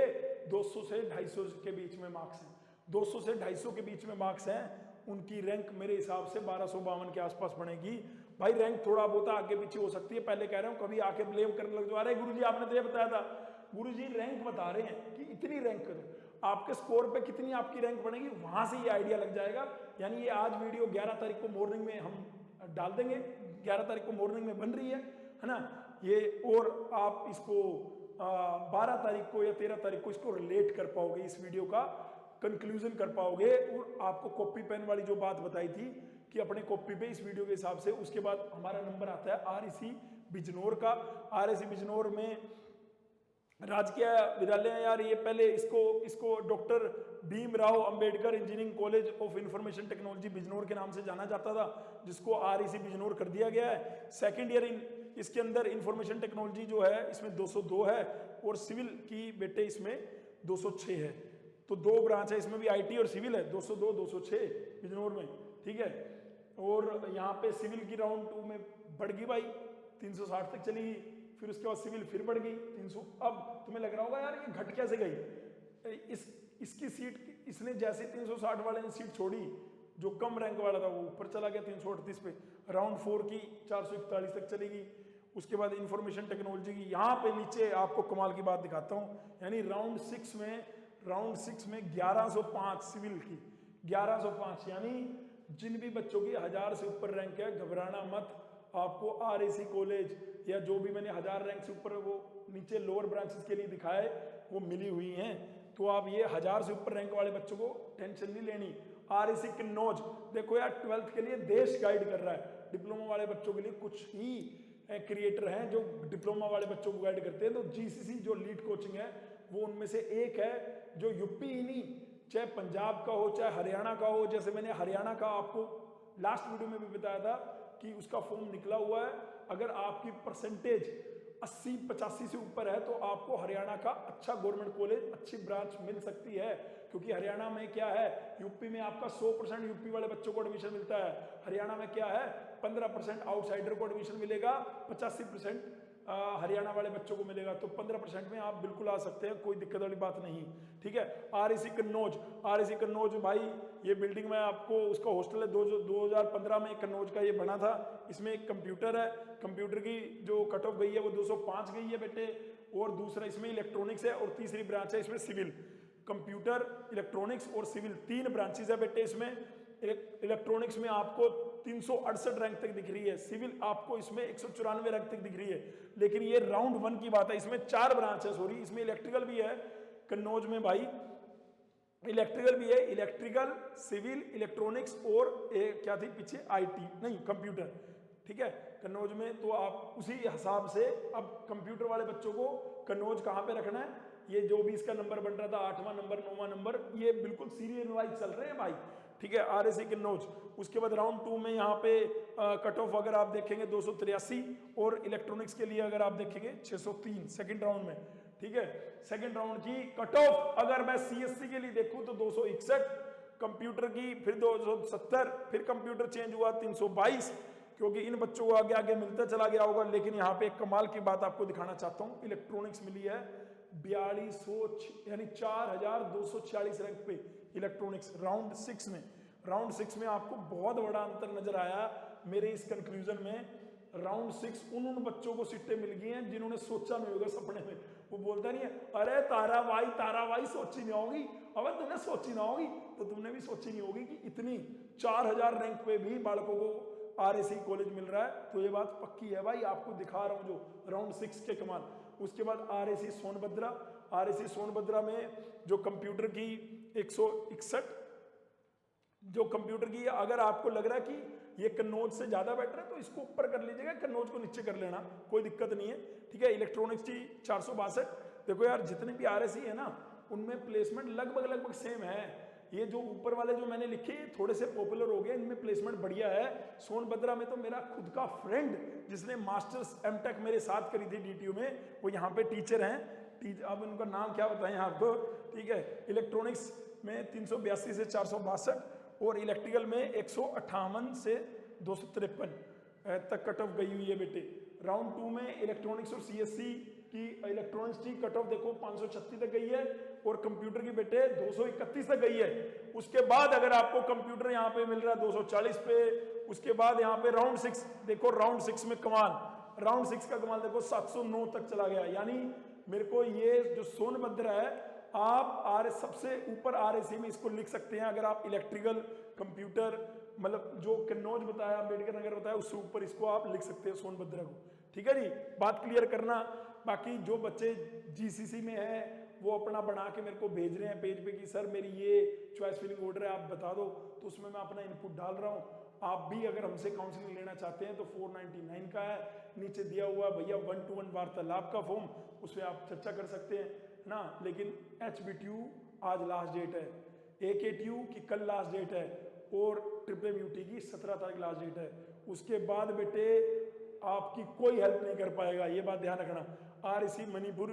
200 से 250 के बीच में मार्क्स हैं, 200 से 250 के बीच में मार्क्स हैं, उनकी रैंक मेरे हिसाब से 1252 के आसपास बनेगी। भाई रैंक थोड़ा बहुत आगे पीछे हो सकती है, पहले कह रहा हूं कभी आके ब्लेम करने लग जाओ, अरे गुरुजी आपने तो ये बताया था। गुरुजी रैंक बता रहे हैं कि इतनी रैंक करो, आपके स्कोर पे कितनी आपकी रैंक बनेगी वहां से ये आइडिया लग जाएगा। यानी ये आज वीडियो 11 तारीख को मॉर्निंग में हम डाल देंगे, 11 तारीख को मॉर्निंग में बन रही है ना ये, और आप इसको 12 तारीख को या 13 तारीख को इसको रिलेट कर पाओगे, इस वीडियो का कंक्लूजन कर पाओगे। और आपको कॉपी पेन वाली जो बात बताई थी कि अपने कॉपी पे इस वीडियो के हिसाब से, उसके बाद हमारा नंबर आता है आरईसी बिजनौर का। आरईसी बिजनौर में राजकीय विद्यालय है यार, ये पहले इसको doctor Bhimrao Ambedkar engineering college of information technology Bijnor के नाम से जाना जाता था, जिसको आरईसी बिजनौर कर दिया गया है। सेकंड ईयर इसके अंदर इंफॉर्मेशन टेक्नोलॉजी जो है इसमें 202 है, और सिविल की बेटे इसमें 206 है। तो 2 ब्रांच है इसमें भी, आईटी और सिविल है, 202 206 बिजनौर में, ठीक है। और यहाँ पे सिविल की राउंड 2 में बढ़ गई भाई 360 तक चली गई, फिर उसके बाद सिविल फिर बढ़ गई 300। अब तुम्हें लग रहा होगा यार ये घट कैसे गई, इसकी सीट, इसने जैसे 360 वाले ने सीट छोड़ी, जो कम रैंक वाला था वो ऊपर चला गया 338 पे, राउंड 4 की 441 तक चली गई। उसके बाद इंफॉर्मेशन टेक्नोलॉजी की यहाँ पे नीचे आपको कमाल की बात दिखाता हूँ, यानी राउंड 6 में 1105 सिविल की 1105, यानी जिन भी बच्चों की 1000 से ऊपर रैंक है घबराना मत, आपको आरएसी कॉलेज या जो भी मैंने 1000 रैंक से ऊपर वो नीचे लोअर ब्रांचेस के लिए दिखाए वो मिली हुई हैं। तो आप ये 1000 से ऊपर रैंक वाले बच्चों को टेंशन नहीं लेनी। आरएसी किन्नौज देखो यार 12th के लिए देश गाइड कर रहा है, डिप्लोमा वाले बच्चों के लिए कुछ ही क्रिएटर हैं जो डिप्लोमा वाले बच्चों को गाइड करते हैं। तो जीसीसी जो लीड कोचिंग है वो उनमें से एक है जो यूपी ही नहीं, चाहे पंजाब का हो चाहे हरियाणा का हो। जैसे मैंने हरियाणा का आपको लास्ट वीडियो में भी बताया था कि उसका फॉर्म निकला हुआ है। अगर आपकी परसेंटेज 80-85 से ऊपर है तो आपको हरियाणा का अच्छा गवर्नमेंट कॉलेज, अच्छी ब्रांच मिल सकती है। क्योंकि हरियाणा में क्या है, यूपी में आपका 100% यूपी वाले बच्चों को एडमिशन मिलता है, हरियाणा में क्या है 15% आउटसाइडर को एडमिशन मिलेगा, 85% हरियाणा वाले बच्चों को मिलेगा। तो 15% में आप बिल्कुल आ सकते हैं, कोई दिक्कत वाली बात नहीं। ठीक है। आरएसी कन्नौज, आरएसी कन्नौज भाई ये बिल्डिंग में आपको उसका हॉस्टल है, 2015 में कन्नौज का ये बना था। इसमें एक कंप्यूटर है, कंप्यूटर की जो कट ऑफ गई है वो 205 गई है बेटे। और दूसरा इसमेमें इलेक्ट्रॉनिक्स है, और तीसरी ब्रांच है इसमें सिविल। कंप्यूटर, इलेक्ट्रॉनिक्स और सिविल, 3 ब्रांचेज है बेटे इसमें। इलेक्ट्रॉनिक्स में आपको 368 रैंक तक दिख रही है, सिविल आपको इसमें 194 रैंक तक दिख रही है। लेकिन ये राउंड 1 की बात है, इसमें 4 ब्रांच है, सॉरी इसमें इलेक्ट्रिकल भी है कन्नौज में भाई, इलेक्ट्रिकल भी है, इलेक्ट्रिकल, सिविल, इलेक्ट्रॉनिक्स और क्या थी पीछे, आईटी नहीं कंप्यूटर। ठीक है, कन्नौज में। तो आप उसी हिसाब से अब कंप्यूटर वाले बच्चों को कन्नौज कहाँ पे रखना है, ये जो भी इसका नंबर बन रहा था 8वां नंबर 9वां नंबर, ये बिल्कुल सीरियल वाइज चल रहे हैं भाई। ठीक है, आरएसी कन्नौज। उसके बाद राउंड 2 में यहाँ पे कट ऑफ अगर आप देखेंगे 283, और इलेक्ट्रॉनिक्स के लिए अगर आप देखेंगे 603 सेकंड राउंड में। ठीक है, सेकंड राउंड की कट ऑफ अगर मैं सीएससी के लिए देखूं तो 261, कंप्यूटर की फिर 270, फिर कंप्यूटर चेंज हुआ 322, क्योंकि इन बच्चों को आगे आगे मिलता चला गया होगा। लेकिन यहाँ पे एक कमाल की बात आपको दिखाना चाहता हूँ, इलेक्ट्रॉनिक्स मिली है 4200 यानी 4246 रैंक पे इलेक्ट्रॉनिक्स राउंड 6 में। राउंड 6 में आपको बहुत बड़ा अंतर नजर आया मेरे इस कंक्लूजन में। राउंड 6 उन बच्चों को सीटें मिल गई हैं जिन्होंने सोचा नहीं होगा सपने में। वो बोलता नहीं है अरे ताराबाई सोची नहीं होगी, अब तुमने सोची ना होगी तो तुमने भी सोची नहीं होगी कि इतनी 4000 रैंक पे भी बालकों को आरएसी कॉलेज मिल रहा है। तो ये बात पक्की है भाई, आपको दिखा रहा हूं जो राउंड 6 के कमाल। उसके बाद आरएसी सोनभद्रा, आरएसी सोनभद्रा में जो कंप्यूटर की 161 जो कंप्यूटर की, अगर आपको लग रहा है कि ये कन्नौज से ज्यादा बेटर है तो इसको ऊपर कर लीजिएगा, कन्नौज को नीचे कर लेना, कोई दिक्कत नहीं है। ठीक है, इलेक्ट्रॉनिक्स की 462। देखो यार जितने भी आरएसी है ना उनमें प्लेसमेंट लगभग सेम है। ये जो ऊपर वाले जो मैंने लिखे थोड़े से पॉपुलर हो गए, इनमें प्लेसमेंट बढ़िया है। सोनभद्रा में तो मेरा खुद का फ्रेंड जिसने मास्टर्स एमटेक मेरे साथ करी थी डीटीयू में, वो यहाँ पे टीचर हैं। अब उनका नाम क्या बताएं आपको। ठीक है, इलेक्ट्रॉनिक्स में 382 से 462 और इलेक्ट्रिकल में 158 से 253 तक कट ऑफ गई हुई है बेटे। राउंड 2 में इलेक्ट्रॉनिक्स और सीएससी की इलेक्ट्रॉनिक्स की कट ऑफ देखो 536 तक गई है, और कंप्यूटर की बेटे 231 तक गई है। उसके बाद अगर आपको कंप्यूटर यहाँ पे मिल रहा है 240 पे, उसके बाद यहाँ पे राउंड 6 देखो, राउंड 6 में कमाल, राउंड 6 का कमाल देखो 709 तक चला गया। यानी मेरे को ये जो सोनभद्रा है, आप सबसे ऊपर आरएसी में इसको लिख सकते हैं। अगर आप इलेक्ट्रिकल, कंप्यूटर, मतलब जो कन्नौज बताया, अम्बेडकर नगर बताया, उससे ऊपर इसको आप लिख सकते हैं सोनभद्रा को। ठीक है जी, बात क्लियर करना। बाकी जो बच्चे जीसीसी में है वो अपना बना के मेरे को भेज रहे हैं पेज पे कि सर मेरी ये चॉइस फिलिंग ऑर्डर है आप बता दो, तो उसमें मैं अपना इनपुट डाल रहा हूँ। आप भी अगर हमसे काउंसलिंग लेना चाहते हैं तो 499 का है, नीचे दिया हुआ भैया 1-to-1 वार्तालाप का फॉर्म, उसमें आप चर्चा कर सकते हैं ना। लेकिन HBTU आज लास्ट डेट है, AKTU की कल लास्ट डेट है, और MMUT की 17 तारीख लास्ट डेट है। उसके बाद बेटे आपकी कोई हेल्प नहीं कर पाएगा, ये बात ध्यान रखना। आरएसी मणिपुर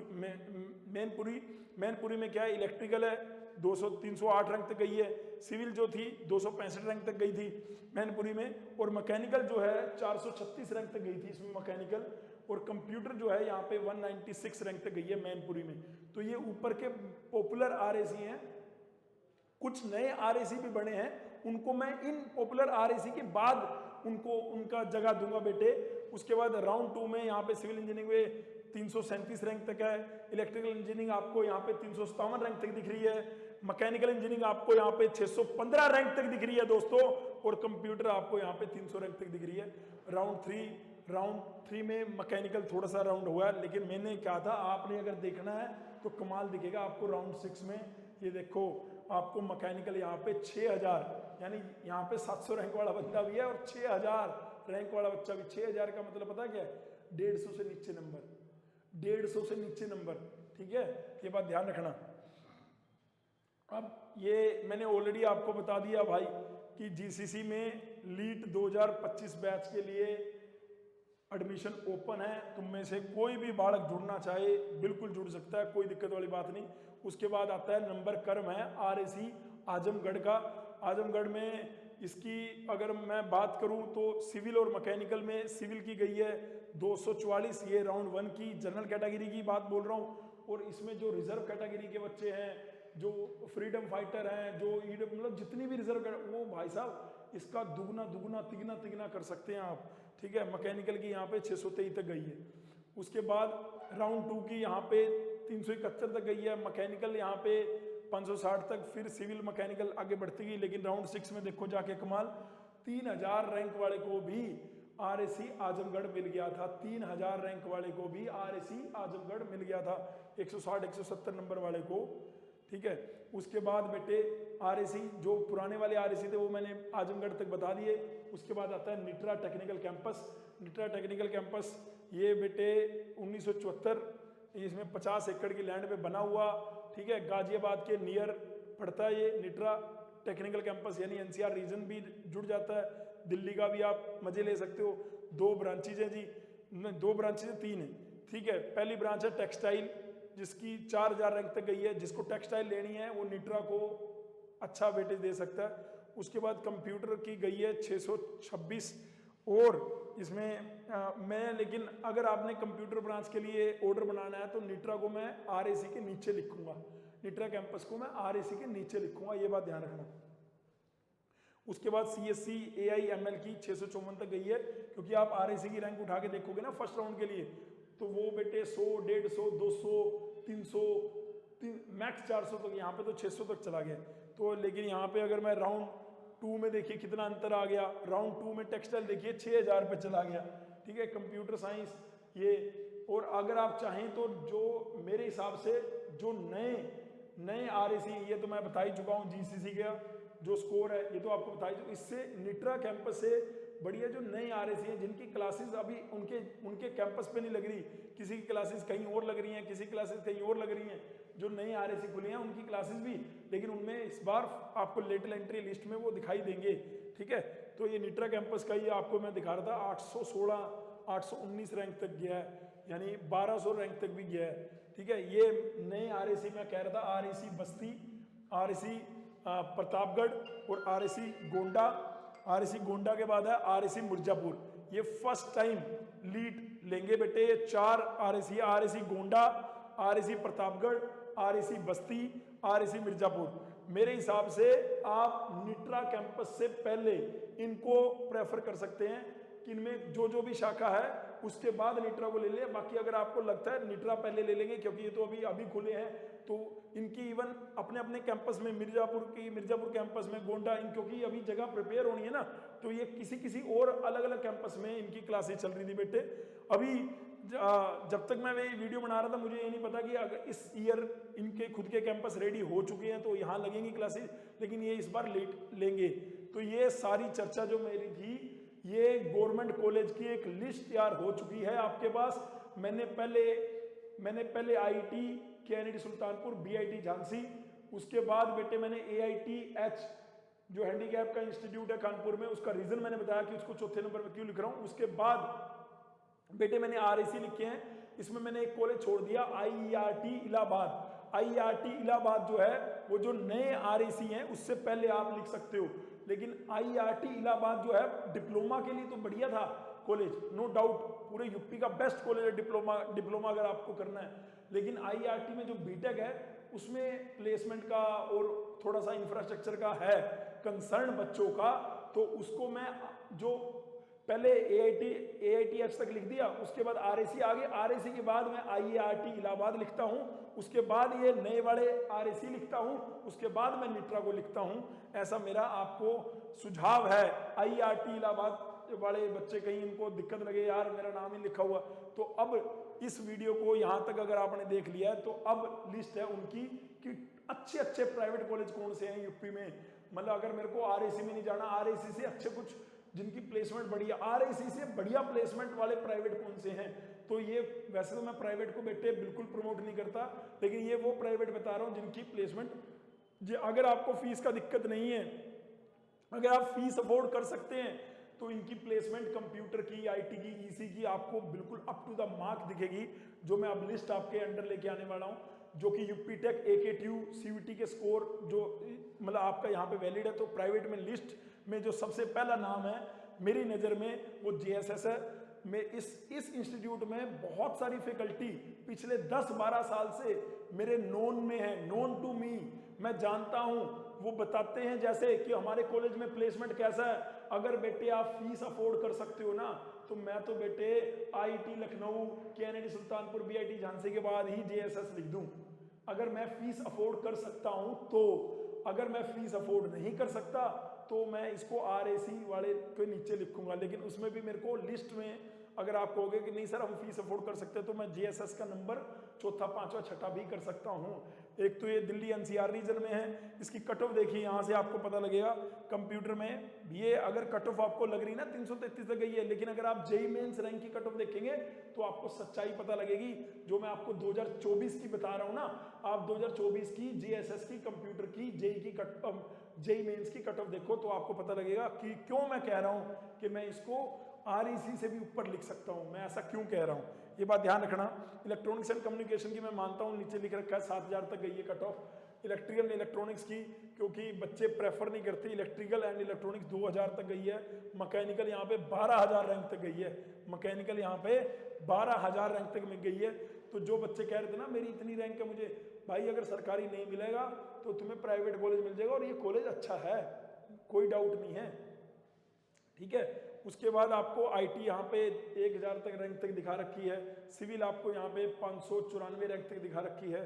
मैनपुरी में क्या है, इलेक्ट्रिकल है 308 रैंक तक गई है, सिविल जो थी 265 रैंक तक गई थी मैनपुरी में, और मैकेनिकल जो है 436 रैंक तक गई थी इसमें मैकेनिकल, और कंप्यूटर जो है यहाँ पे 196 रैंक तक गई है मैनपुरी में। तो ये ऊपर के पॉपुलर आरएसी हैं। कुछ नए आरएसी भी बने हैं, उनको मैं इन पॉपुलर आरएसी के बाद उनका जगह दूंगा बेटे। उसके बाद राउंड 2 में यहाँ पे सिविल इंजीनियरिंग में 337 रैंक तक है, इलेक्ट्रिकल इंजीनियरिंग आपको यहाँ पे 357 रैंक तक दिख रही है, मैकेनिकल इंजीनियरिंग आपको यहाँ पे 615 रैंक तक दिख रही है दोस्तों, और कंप्यूटर आपको यहाँ पे 300 रैंक तक दिख रही है। राउंड 3 में मैकेनिकल थोड़ा सा राउंड हुआ, लेकिन मैंने कहा था आपने अगर देखना है तो कमाल दिखेगा आपको राउंड 6 में। ये देखो आपको मैकेनिकल यहाँ पे 6000, यानी यहाँ पे 700 रैंक वाला बंदा भी है और 6000 रैंक वाला बच्चा भी। 6000 का मतलब पता क्या है, 150 से नीचे नंबर, 150 से नीचे नंबर। ठीक है, ये बात ध्यान रखना। अब ये मैंने ऑलरेडी आपको बता दिया भाई कि जीसीसी में लीट 2025 बैच के लिए एडमिशन ओपन है। तुम में से कोई भी बालक जुड़ना चाहे बिल्कुल जुड़ सकता है, कोई दिक्कत वाली बात नहीं। उसके बाद आता है नंबर कर्म है आरएसी आजमगढ़ का। आजमगढ़ में इसकी अगर मैं बात करूं तो सिविल और मैकेनिकल में सिविल की गई है 244, ये राउंड 1 की जनरल कैटेगरी की बात बोल रहा हूं। और इसमें जो रिजर्व कैटेगरी के बच्चे हैं, जो फ्रीडम फाइटर हैं, जो मतलब जितनी भी रिजर्व, वो भाई साहब इसका दुगना दुगना तिगना तिगना कर सकते हैं आप। ठीक है, मैकेनिकल की यहाँ पे 623 तक गई है। उसके बाद राउंड 2 की यहाँ पे 371 तक गई है, मैकेनिकल यहाँ पे 560 तक, फिर सिविल मैकेनिकल आगे बढ़ती गई। लेकिन राउंड 6 में देखो जाके कमाल, 3000 रैंक वाले को भी आरएसी आजमगढ़ मिल गया था। 3000 रैंक वाले को भी आरएसी आजमगढ़ मिल गया था, 160-170 नंबर वाले को। ठीक है, उसके बाद बेटे आरएसी जो पुराने वाले आरएसी थे वो मैंने आजमगढ़ तक बता दिए। उसके बाद आता है निट्रा टेक्निकल कैंपस। निट्रा टेक्निकल कैंपस ये बेटे 1974, इसमें 50 एकड़ की लैंड पे बना हुआ। ठीक है, गाजियाबाद के नियर पड़ता है ये निट्रा टेक्निकल कैंपस, यानी एनसीआर रीजन भी जुड़ जाता है। दिल्ली का भी आप मजे ले सकते हो। 2 ब्रांचेज हैं जी, 2 ब्रांचेज 3 है। ठीक है, पहली ब्रांच है टेक्सटाइल जिसकी 4000 रैंक तक गई है। जिसको टेक्सटाइल लेनी है वो निट्रा को अच्छा वेटेज दे सकता है। उसके बाद कंप्यूटर की गई है 626। और इसमें मैं, लेकिन अगर आपने कंप्यूटर ब्रांच के लिए ऑर्डर बनाना है तो निट्रा को मैं आरएसी के नीचे लिखूंगा, निट्रा कैंपस को मैं आरएसी के नीचे लिखूंगा, ये बात ध्यान रखना। उसके बाद सीएससी एआईएमएल की 654 तक गई है, क्योंकि आप आरएसी की रैंक उठा के देखोगे ना फर्स्ट राउंड के लिए, तो वो बेटे 100, 150, 200, 300, मैक्स 400 तक, यहाँ पे तो 600 तक चला गया। तो लेकिन यहाँ पे अगर मैं राउंड 2 में देखिए कितना अंतर आ गया। राउंड 2 में टेक्सटाइल देखिए 6000 पे चला गया। ठीक है, कंप्यूटर साइंस ये। और अगर आप चाहें तो जो मेरे हिसाब से जो नए आरएसी, ये तो मैं बता ही चुका हूँ, जीसीसी का जो स्कोर है ये तो आपको बता ही चुका। इससे निट्रा कैंपस से बढ़िया जो नए आरएसी हैं जिनकी क्लासेस अभी उनके कैंपस पे नहीं लग रही, किसी की क्लासेस कहीं और लग रही हैं, किसी की क्लासेस कहीं और लग रही हैं, जो नए आरएसी खुले हैं उनकी क्लासेस भी, लेकिन उनमें इस बार आपको लेटल एंट्री लिस्ट में वो दिखाई देंगे। ठीक है, तो ये निट्रा कैंपस का ही आपको मैं दिखा रहा था, 816, 819 रैंक तक गया है, यानी 1200 रैंक तक भी गया है। ठीक है, ये नए आरएसी मैं कह रहा था, आरएसी बस्ती, आरएसी प्रतापगढ़ और आरएसी गोंडा। आरएसी गोंडा के बाद है आरएसी मिर्जापुर। ये फर्स्ट टाइम लीड लेंगे बेटे 4 RAC, RAC Gonda, RAC Pratapgarh, RAC बस्ती, आरएसी मिर्जापुर। मेरे हिसाब से आप निट्रा कैंपस से पहले इनको प्रेफर कर सकते हैं कि इनमें जो भी शाखा है उसके बाद निट्रा को ले ले। बाकी अगर आपको लगता है निट्रा पहले ले लेंगे क्योंकि ये तो अभी खुले हैं, तो इनकी इवन अपने अपने कैंपस में, मिर्जापुर कैंपस में, गोंडा, क्योंकि अभी जगह प्रिपेयर होनी है ना, तो ये किसी और अलग अलग कैंपस में इनकी क्लासेस चल रही थी बेटे। अभी जब तक मैं वीडियो बना रहा था मुझे ये नहीं पता कि अगर इस ईयर इनके खुद के कैंपस रेडी हो चुके हैं तो यहाँ लगेंगी क्लासेस, लेकिन ये इस बार लेट लेंगे। तो ये सारी चर्चा जो मेरी थी, ये गवर्नमेंट कॉलेज की एक लिस्ट तैयार हो चुकी है आपके पास। मैंने पहले आईटी केएनडी सुल्तानपुर, बीआईटी झांसी, उसके बाद बेटे मैंने एआईटीएच जो हैंडीकैप का इंस्टीट्यूट है कानपुर में, उसका रीजन मैंने बताया कि उसको चौथे नंबर पे क्यों लिख रहा हूं। उसके बाद बेटे मैंने आरएसी लिखे हैं, इसमें मैंने एक कॉलेज छोड़ दिया, आईईआरटी इलाहाबाद। आईईआरटी इलाहाबाद जो है वो जो नए आरएसी हैं उससे पहले आप लिख सकते हो, लेकिन आईईआरटी इलाहाबाद जो है डिप्लोमा के लिए तो बढ़िया था कॉलेज, नो डाउट, पूरे यूपी का बेस्ट कॉलेज है डिप्लोमा अगर आपको करना है। लेकिन आईईआरटी में जो बीटेक है उसमें प्लेसमेंट का और थोड़ा सा इंफ्रास्ट्रक्चर का है कंसर्न बच्चों का, तो उसको मैं जो पहले एआईटीएच तक लिख दिया, उसके बाद आरएसी आ गए, आरएसी के बाद मैं आईईआरटी इलाहाबाद लिखता हूं, उसके बाद ये नए वाले आरएसी लिखता हूं, उसके बाद मैं निट्रा को लिखता हूं। ऐसा मेरा आपको सुझाव है। आईईआरटी इलाहाबाद वाले बच्चे कहीं इनको दिक्कत लगे यार मेरा नाम ही लिखा हुआ, तो अब इस वीडियो को यहां तक अगर आपने देख लिया है तो अब लिस्ट है उनकी कि अच्छे प्राइवेट कॉलेज कौन से हैं यूपी में। मतलब अगर मेरे को आरएसी में नहीं जाना, आरएसी से अच्छे कुछ जिनकी प्लेसमेंट बढ़िया, आरएसी से बढ़िया प्लेसमेंट वाले प्राइवेट कौन से हैं, तो ये वैसे तो मैं प्राइवेट को बेटे बिल्कुल प्रमोट नहीं करता, लेकिन ये वो प्राइवेट बता रहा हूँ जिनकी प्लेसमेंट अगर आपको फीस का दिक्कत नहीं है, अगर आप फीस अफोर्ड कर सकते हैं, तो इनकी प्लेसमेंट कंप्यूटर की, आईटी की, ईसी की आपको बिल्कुल अप टू द मार्क दिखेगी। जो मैं अब लिस्ट आपके अंडर लेके आने वाला हूं, जो कि यूपी टेक, एकेटीयू, सीवीटी के स्कोर जो मतलब आपका यहाँ पे वैलिड है। तो प्राइवेट में लिस्ट में जो सबसे पहला नाम है मेरी नज़र में वो जेएसएस है। मैं इस इंस्टीट्यूट में बहुत सारी फैकल्टी पिछले 10-12 साल से मेरे नोन में है, नोन टू मी, मैं जानता हूं। वो बताते हैं जैसे कि हमारे कॉलेज में प्लेसमेंट कैसा है। अगर बेटे आप फीस अफोर्ड कर सकते हो ना, तो मैं तो बेटे आईटी लखनऊ, केएनडी सुल्तानपुर, बीआईटी झांसी के बाद ही जेएसएस लिख दूं, अगर मैं फीस अफोर्ड कर सकता हूं तो। अगर मैं फीस अफोर्ड नहीं कर सकता तो मैं इसको आरएसी वाले के नीचे लिखूंगा, लेकिन उसमें भी मेरे को लिस्ट में अगर आप कहोगे कि नहीं सर हम फीस अफोर्ड कर सकते हैं, तो मैं जेएसएस का नंबर 4था, 5वां, 6ठा भी कर सकता हूं। एक तो ये दिल्ली एनसीआर रीजन में है, इसकी कट ऑफ देखिए, यहां से आपको पता लगेगा कंप्यूटर में ये अगर कट ऑफ आपको लग रही ना 333 तक गई है, लेकिन अगर आप जेई मेंस रैंक की कट ऑफ देखेंगे तो आपको सच्चाई पता लगेगी। जो मैं आपको 2024 की बता रहा हूं ना, आप 2024 की जेएसएस की, कंप्यूटर की, जेई मेंस की कट ऑफ देखो तो आपको पता लगेगा कि क्यों मैं कह रहा हूं कि मैं इसको आरईसी से भी ऊपर लिख सकता हूं। मैं ऐसा क्यों कह रहा हूं, ये बात ध्यान रखना। इलेक्ट्रॉनिक्स एंड कम्युनिकेशन की मैं मानता हूं नीचे लिख रखा है 7000 तक गई है cut off. Electrical and electronics की क्योंकि बच्चे प्रेफर नहीं करते, इलेक्ट्रिकल एंड इलेक्ट्रॉनिक्स 2000 तक गई है। मैकेनिकल यहाँ पे 12000 रैंक तक गई है, मैकेनिकल यहाँ पे 12000 रैंक तक में गई है। तो जो बच्चे कह रहे थे ना मेरी इतनी रैंक है मुझे, भाई अगर सरकारी नहीं मिलेगा तो तुम्हें प्राइवेट कॉलेज मिल जाएगा, और ये कॉलेज अच्छा है, कोई डाउट नहीं है, ठीक है। उसके बाद आपको आईटी यहाँ पे 1000 तक रैंक तक दिखा रखी है, सिविल आपको यहाँ पे 594 रैंक तक दिखा रखी है,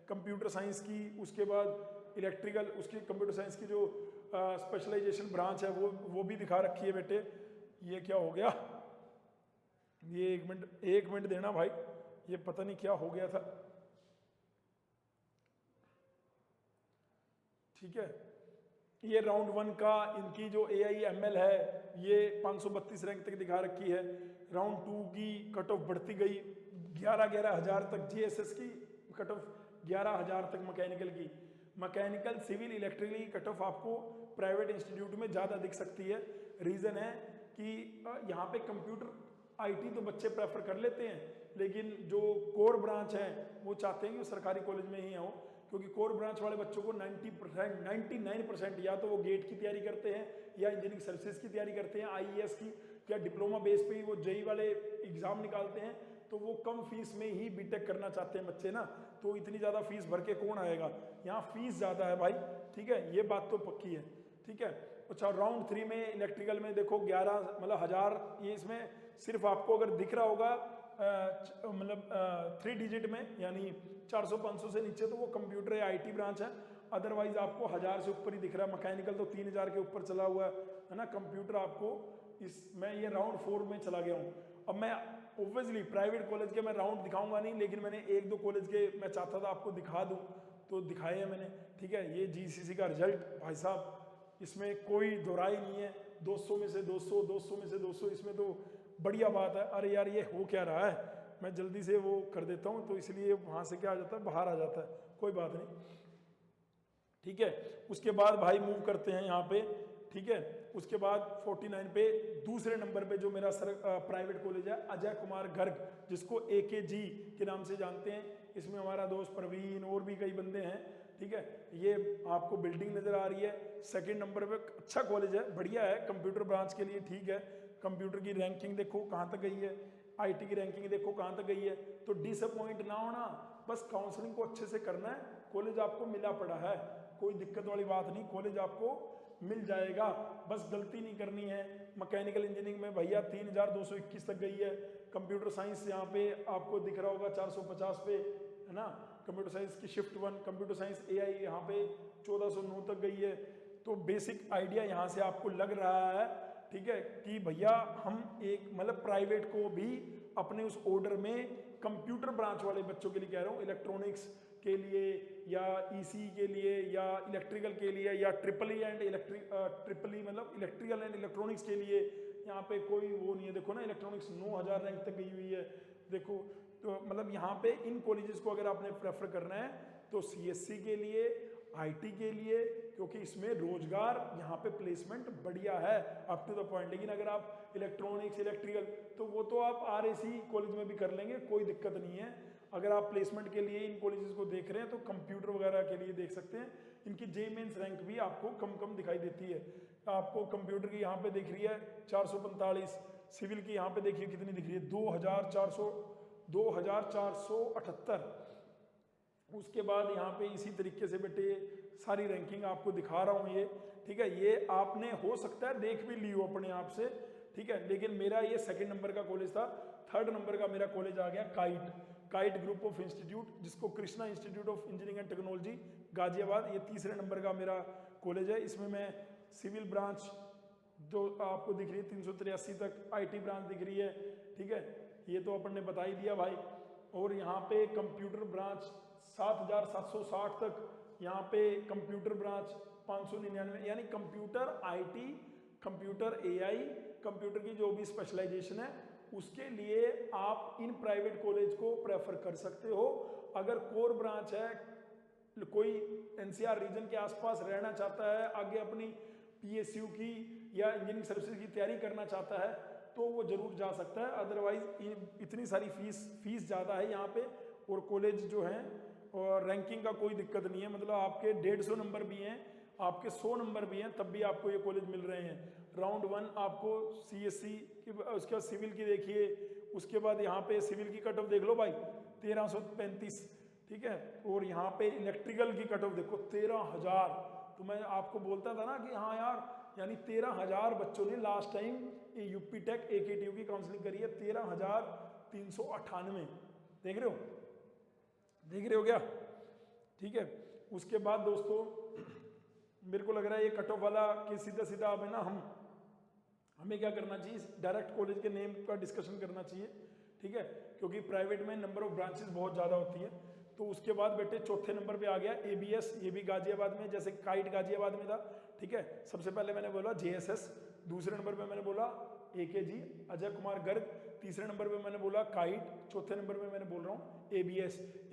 कंप्यूटर साइंस की, उसके बाद इलेक्ट्रिकल, उसकी कंप्यूटर साइंस की जो स्पेशलाइजेशन ब्रांच है वो भी दिखा रखी है। बेटे ये क्या हो गया, ये एक मिनट देना भाई, ये पता नहीं क्या हो गया था, ठीक है। ये राउंड 1 का इनकी जो AIML है ये 532 रैंक तक दिखा रखी है। राउंड 2 की कट ऑफ बढ़ती गई 11 हज़ार तक, जीएसएस की कट ऑफ 11,000 तक, मैकेनिकल सिविल इलेक्ट्रिकल की कट ऑफ आपको प्राइवेट इंस्टीट्यूट में ज़्यादा दिख सकती है। रीज़न है कि यहाँ पे कंप्यूटर आईटी तो बच्चे प्रेफर कर लेते हैं, लेकिन जो कोर ब्रांच है वो चाहते हैं कि वो सरकारी कॉलेज में ही हो, क्योंकि कोर ब्रांच वाले बच्चों को 99% या तो वो गेट की तैयारी करते हैं या इंजीनियरिंग सर्विसेज की तैयारी करते हैं, आईईएस की, या डिप्लोमा बेस पे ही वो जेई वाले एग्जाम निकालते हैं। तो वो कम फीस में ही बीटेक करना चाहते हैं बच्चे ना, तो इतनी ज़्यादा फीस भर के कौन आएगा, यहाँ फीस ज़्यादा है भाई, ठीक है, ये बात तो पक्की है, ठीक है। अच्छा राउंड 3 में इलेक्ट्रिकल में देखो 11 मतलब 1000, ये इसमें सिर्फ आपको अगर दिख रहा होगा मतलब 3 डिजिट में यानी 400-500 से नीचे तो वो कंप्यूटर या आईटी ब्रांच है, अदरवाइज आपको 1000 से ऊपर ही दिख रहा है। मैकेनिकल तो 3000 के ऊपर चला हुआ है ना। कंप्यूटर आपको मैं ये राउंड 4 में चला गया हूँ। अब मैं ऑब्वियसली प्राइवेट कॉलेज के मैं राउंड दिखाऊंगा नहीं, लेकिन मैंने 1-2 कॉलेज के मैं चाहता था आपको दिखा दूँ, तो दिखाए हैं मैंने, ठीक है। ये जीसीसी का रिजल्ट भाई साहब, इसमें कोई दोहराई नहीं है, 200 में से 200, 200 में से 200, इसमें तो बढ़िया बात है। अरे यार ये हो क्या रहा है, मैं जल्दी से वो कर देता हूँ, तो इसलिए वहाँ से क्या आ जाता है, बाहर आ जाता है, कोई बात नहीं, ठीक है। उसके बाद भाई मूव करते हैं यहाँ पे, ठीक है। उसके बाद 49 पे दूसरे नंबर पे जो मेरा प्राइवेट कॉलेज है अजय कुमार गर्ग, जिसको AKG के नाम से जानते हैं। इसमें हमारा दोस्त प्रवीण और भी कई बंदे हैं, ठीक है। ये आपको बिल्डिंग नजर आ रही है, सेकंड नंबर पे, अच्छा कॉलेज है, बढ़िया है, कंप्यूटर ब्रांच के लिए ठीक है। कंप्यूटर की रैंकिंग देखो कहाँ तक गई है, आईटी की रैंकिंग देखो कहाँ तक गई है। तो डिसअपॉइंट ना होना, बस काउंसलिंग को अच्छे से करना है, कॉलेज आपको मिला पड़ा है, कोई दिक्कत वाली बात नहीं, कॉलेज आपको मिल जाएगा, बस गलती नहीं करनी है। मैकेनिकल इंजीनियरिंग में भैया 3221 तक गई है। कंप्यूटर साइंस यहाँ पे आपको दिख रहा होगा 450 पे, है ना। कंप्यूटर साइंस की शिफ्ट 1, कंप्यूटर साइंस AI यहाँ पे 1409 तक गई है। तो बेसिक आइडिया यहाँ से आपको लग रहा है, ठीक है, कि भैया हम एक मतलब प्राइवेट को भी अपने उस ऑर्डर में कंप्यूटर ब्रांच वाले बच्चों के लिए कह रहा हूँ, इलेक्ट्रॉनिक्स के लिए या EC के लिए या इलेक्ट्रिकल के लिए या ट्रिपल ई मतलब इलेक्ट्रिकल एंड इलेक्ट्रॉनिक्स के लिए यहाँ पे कोई वो नहीं है। देखो ना इलेक्ट्रॉनिक्स 9000 रैंक तक गई हुई है, देखो तो मतलब यहाँ पे इन कॉलेजेस को अगर आपने प्रेफर करना है तो सीएससी के लिए, आईटी के लिए, क्योंकि इसमें रोजगार यहाँ पे प्लेसमेंट बढ़िया है अप टू द पॉइंट। लेकिन अगर आप इलेक्ट्रॉनिक्स, इलेक्ट्रिकल, तो वो तो आप आरएसी कॉलेज में भी कर लेंगे, कोई दिक्कत नहीं है। अगर आप प्लेसमेंट के लिए इन कॉलेजेस को देख रहे हैं तो कंप्यूटर वगैरह के लिए देख सकते हैं। इनकी जेईई मेंस रैंक भी आपको कम कम दिखाई देती है। आपको कंप्यूटर की यहाँ पे दिख रही है 445, सिविल की यहाँ पे देखिए कितनी दिख रही है 2478। उसके बाद यहाँ पे इसी तरीके से बेटे सारी रैंकिंग आपको दिखा रहा हूँ ये, ठीक है। ये आपने हो सकता है देख भी ली हो अपने आप से, ठीक है, लेकिन मेरा ये सेकंड नंबर का कॉलेज था। थर्ड नंबर का मेरा कॉलेज आ गया काइट ग्रुप ऑफ इंस्टीट्यूट, जिसको Krishna institute of engineering and technology Ghaziabad, ये तीसरे नंबर का मेरा कॉलेज है। इसमें मैं सिविल ब्रांच जो आपको दिख रही है 383 तक, आईटी ब्रांच दिख रही है, ठीक है, ये तो अपन ने बता ही दिया भाई। और यहाँ पे कंप्यूटर ब्रांच 7760 तक, यहाँ पे कंप्यूटर ब्रांच 599, यानी computer IT, computer AI, computer की जो भी स्पेशलाइजेशन है उसके लिए आप इन प्राइवेट कॉलेज को प्रेफर कर सकते हो। अगर कोर ब्रांच है, कोई एनसीआर रीजन के आसपास रहना चाहता है, आगे अपनी पीएसयू की या इंजीनियरिंग सर्विसेज की तैयारी करना चाहता है तो वो जरूर जा सकता है। अदरवाइज इतनी सारी फीस ज़्यादा है यहाँ पे, और कॉलेज जो है और रैंकिंग का कोई दिक्कत नहीं है, मतलब आपके 150 नंबर भी हैं, आपके 100 नंबर भी हैं, तब भी आपको ये कॉलेज मिल रहे हैं। राउंड 1 आपको सीएससी की, उसके बाद सिविल की देखिए, उसके बाद यहाँ पे सिविल की कट ऑफ देख लो भाई 1335, ठीक है, और यहाँ पे इलेक्ट्रिकल की कट ऑफ देखो 13,000। तो मैं आपको बोलता था ना कि हाँ यार, यानी 13,000 बच्चों ने लास्ट टाइम ये यूपी टेक AKTU की काउंसलिंग करी है, 13,398। देख रहे हो क्या, ठीक है। उसके बाद दोस्तों मेरे को लग रहा है ये कट ऑफ वाला कि सीधा सीधा अब है ना, हमें क्या करना चाहिए, डायरेक्ट कॉलेज के नेम का डिस्कशन करना चाहिए, ठीक है, क्योंकि प्राइवेट में नंबर ऑफ ब्रांचेस बहुत ज़्यादा होती है। तो उसके बाद बेटे चौथे नंबर पे आ गया ABS, ये भी गाजियाबाद में, जैसे काइट गाजियाबाद में था, ठीक है। सबसे पहले मैंने बोला JSS, दूसरे नंबर पे मैंने बोला AKG अजय कुमार गर्ग, तीसरे नंबर पे मैंने बोला काइट, चौथे नंबर पे मैंने बोल रहा हूँ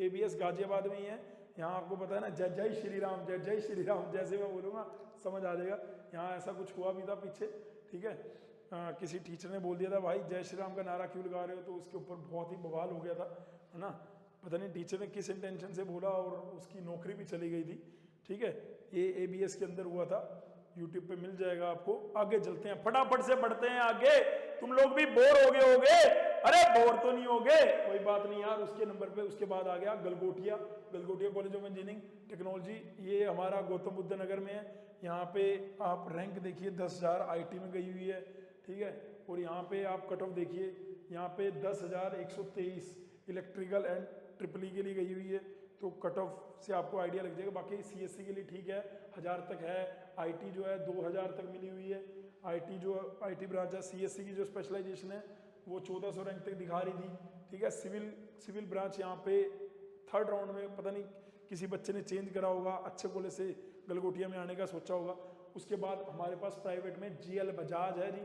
ABS गाजियाबाद में ही है। यहाँ आपको पता है ना, जय जय श्री राम, जय जय श्री राम, जैसे मैं बोलूँगा समझ आ जाएगा। यहाँ ऐसा कुछ हुआ भी था पीछे, ठीक है, किसी टीचर ने बोल दिया था भाई जय श्री राम का नारा क्यों लगा रहे हो, तो उसके ऊपर बहुत ही बवाल हो गया था, है ना। पता नहीं टीचर ने किस इंटेंशन से बोला और उसकी नौकरी भी चली गई थी, ठीक है। ये ABS के अंदर हुआ था, यूट्यूब पे मिल जाएगा आपको। आगे चलते हैं, फटाफट से बढ़ते हैं आगे, तुम लोग भी बोर हो गए होगे, अरे बोर तो नहीं होगे, कोई बात नहीं यार। उसके नंबर पे उसके बाद आ गया Galgotia college of engineering technology, ये हमारा गौतम बुद्ध नगर में है। यहाँ पे आप रैंक देखिए 10,000 IT में गई हुई है, ठीक है, और यहाँ पे आप कट ऑफ देखिए, यहाँ पे 10,123 इलेक्ट्रिकल एंड ट्रिपल के लिए गई हुई है, तो कट ऑफ से आपको आइडिया लग जाएगा। बाकी CSC के लिए ठीक है, 1000 तक है, IT जो है 2000 तक मिली हुई है, IT ब्रांच है। CSC की जो स्पेशलाइजेशन है वो 1400 रैंक तक दिखा रही थी, ठीक है। सिविल ब्रांच यहाँ पे थर्ड राउंड में पता नहीं किसी बच्चे ने चेंज करा होगा, अच्छे कॉलेज से गलगोटिया में आने का सोचा होगा। उसके बाद हमारे पास प्राइवेट में GL बजाज है जी,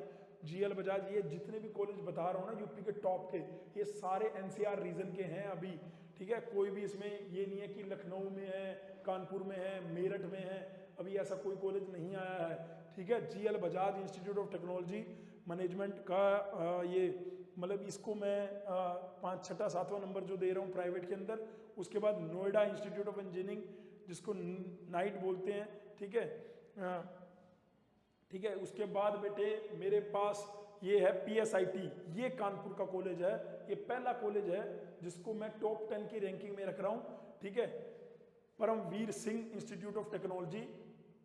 GL बजाज, ये जितने भी कॉलेज बता रहा हूँ ना यूपी के टॉप के, ये सारे NCR रीजन के हैं अभी, ठीक है। कोई भी इसमें ये नहीं है कि लखनऊ में है, कानपुर में है, मेरठ में है, अभी ऐसा कोई कॉलेज नहीं आया है, ठीक है। GL Bajaj institute of technology management का ये मतलब इसको मैं 5, 6, 7वां नंबर जो दे रहा हूँ प्राइवेट के अंदर। उसके बाद नोएडा इंस्टीट्यूट ऑफ इंजीनियरिंग, जिसको नाइट बोलते हैं, ठीक है, ठीक है। उसके बाद बेटे मेरे पास ये है PSIT, ये कानपुर का कॉलेज है, ये पहला कॉलेज है जिसको मैं टॉप 10 की रैंकिंग में रख रहा हूँ, ठीक है। Paramvir Singh Institute of Technology,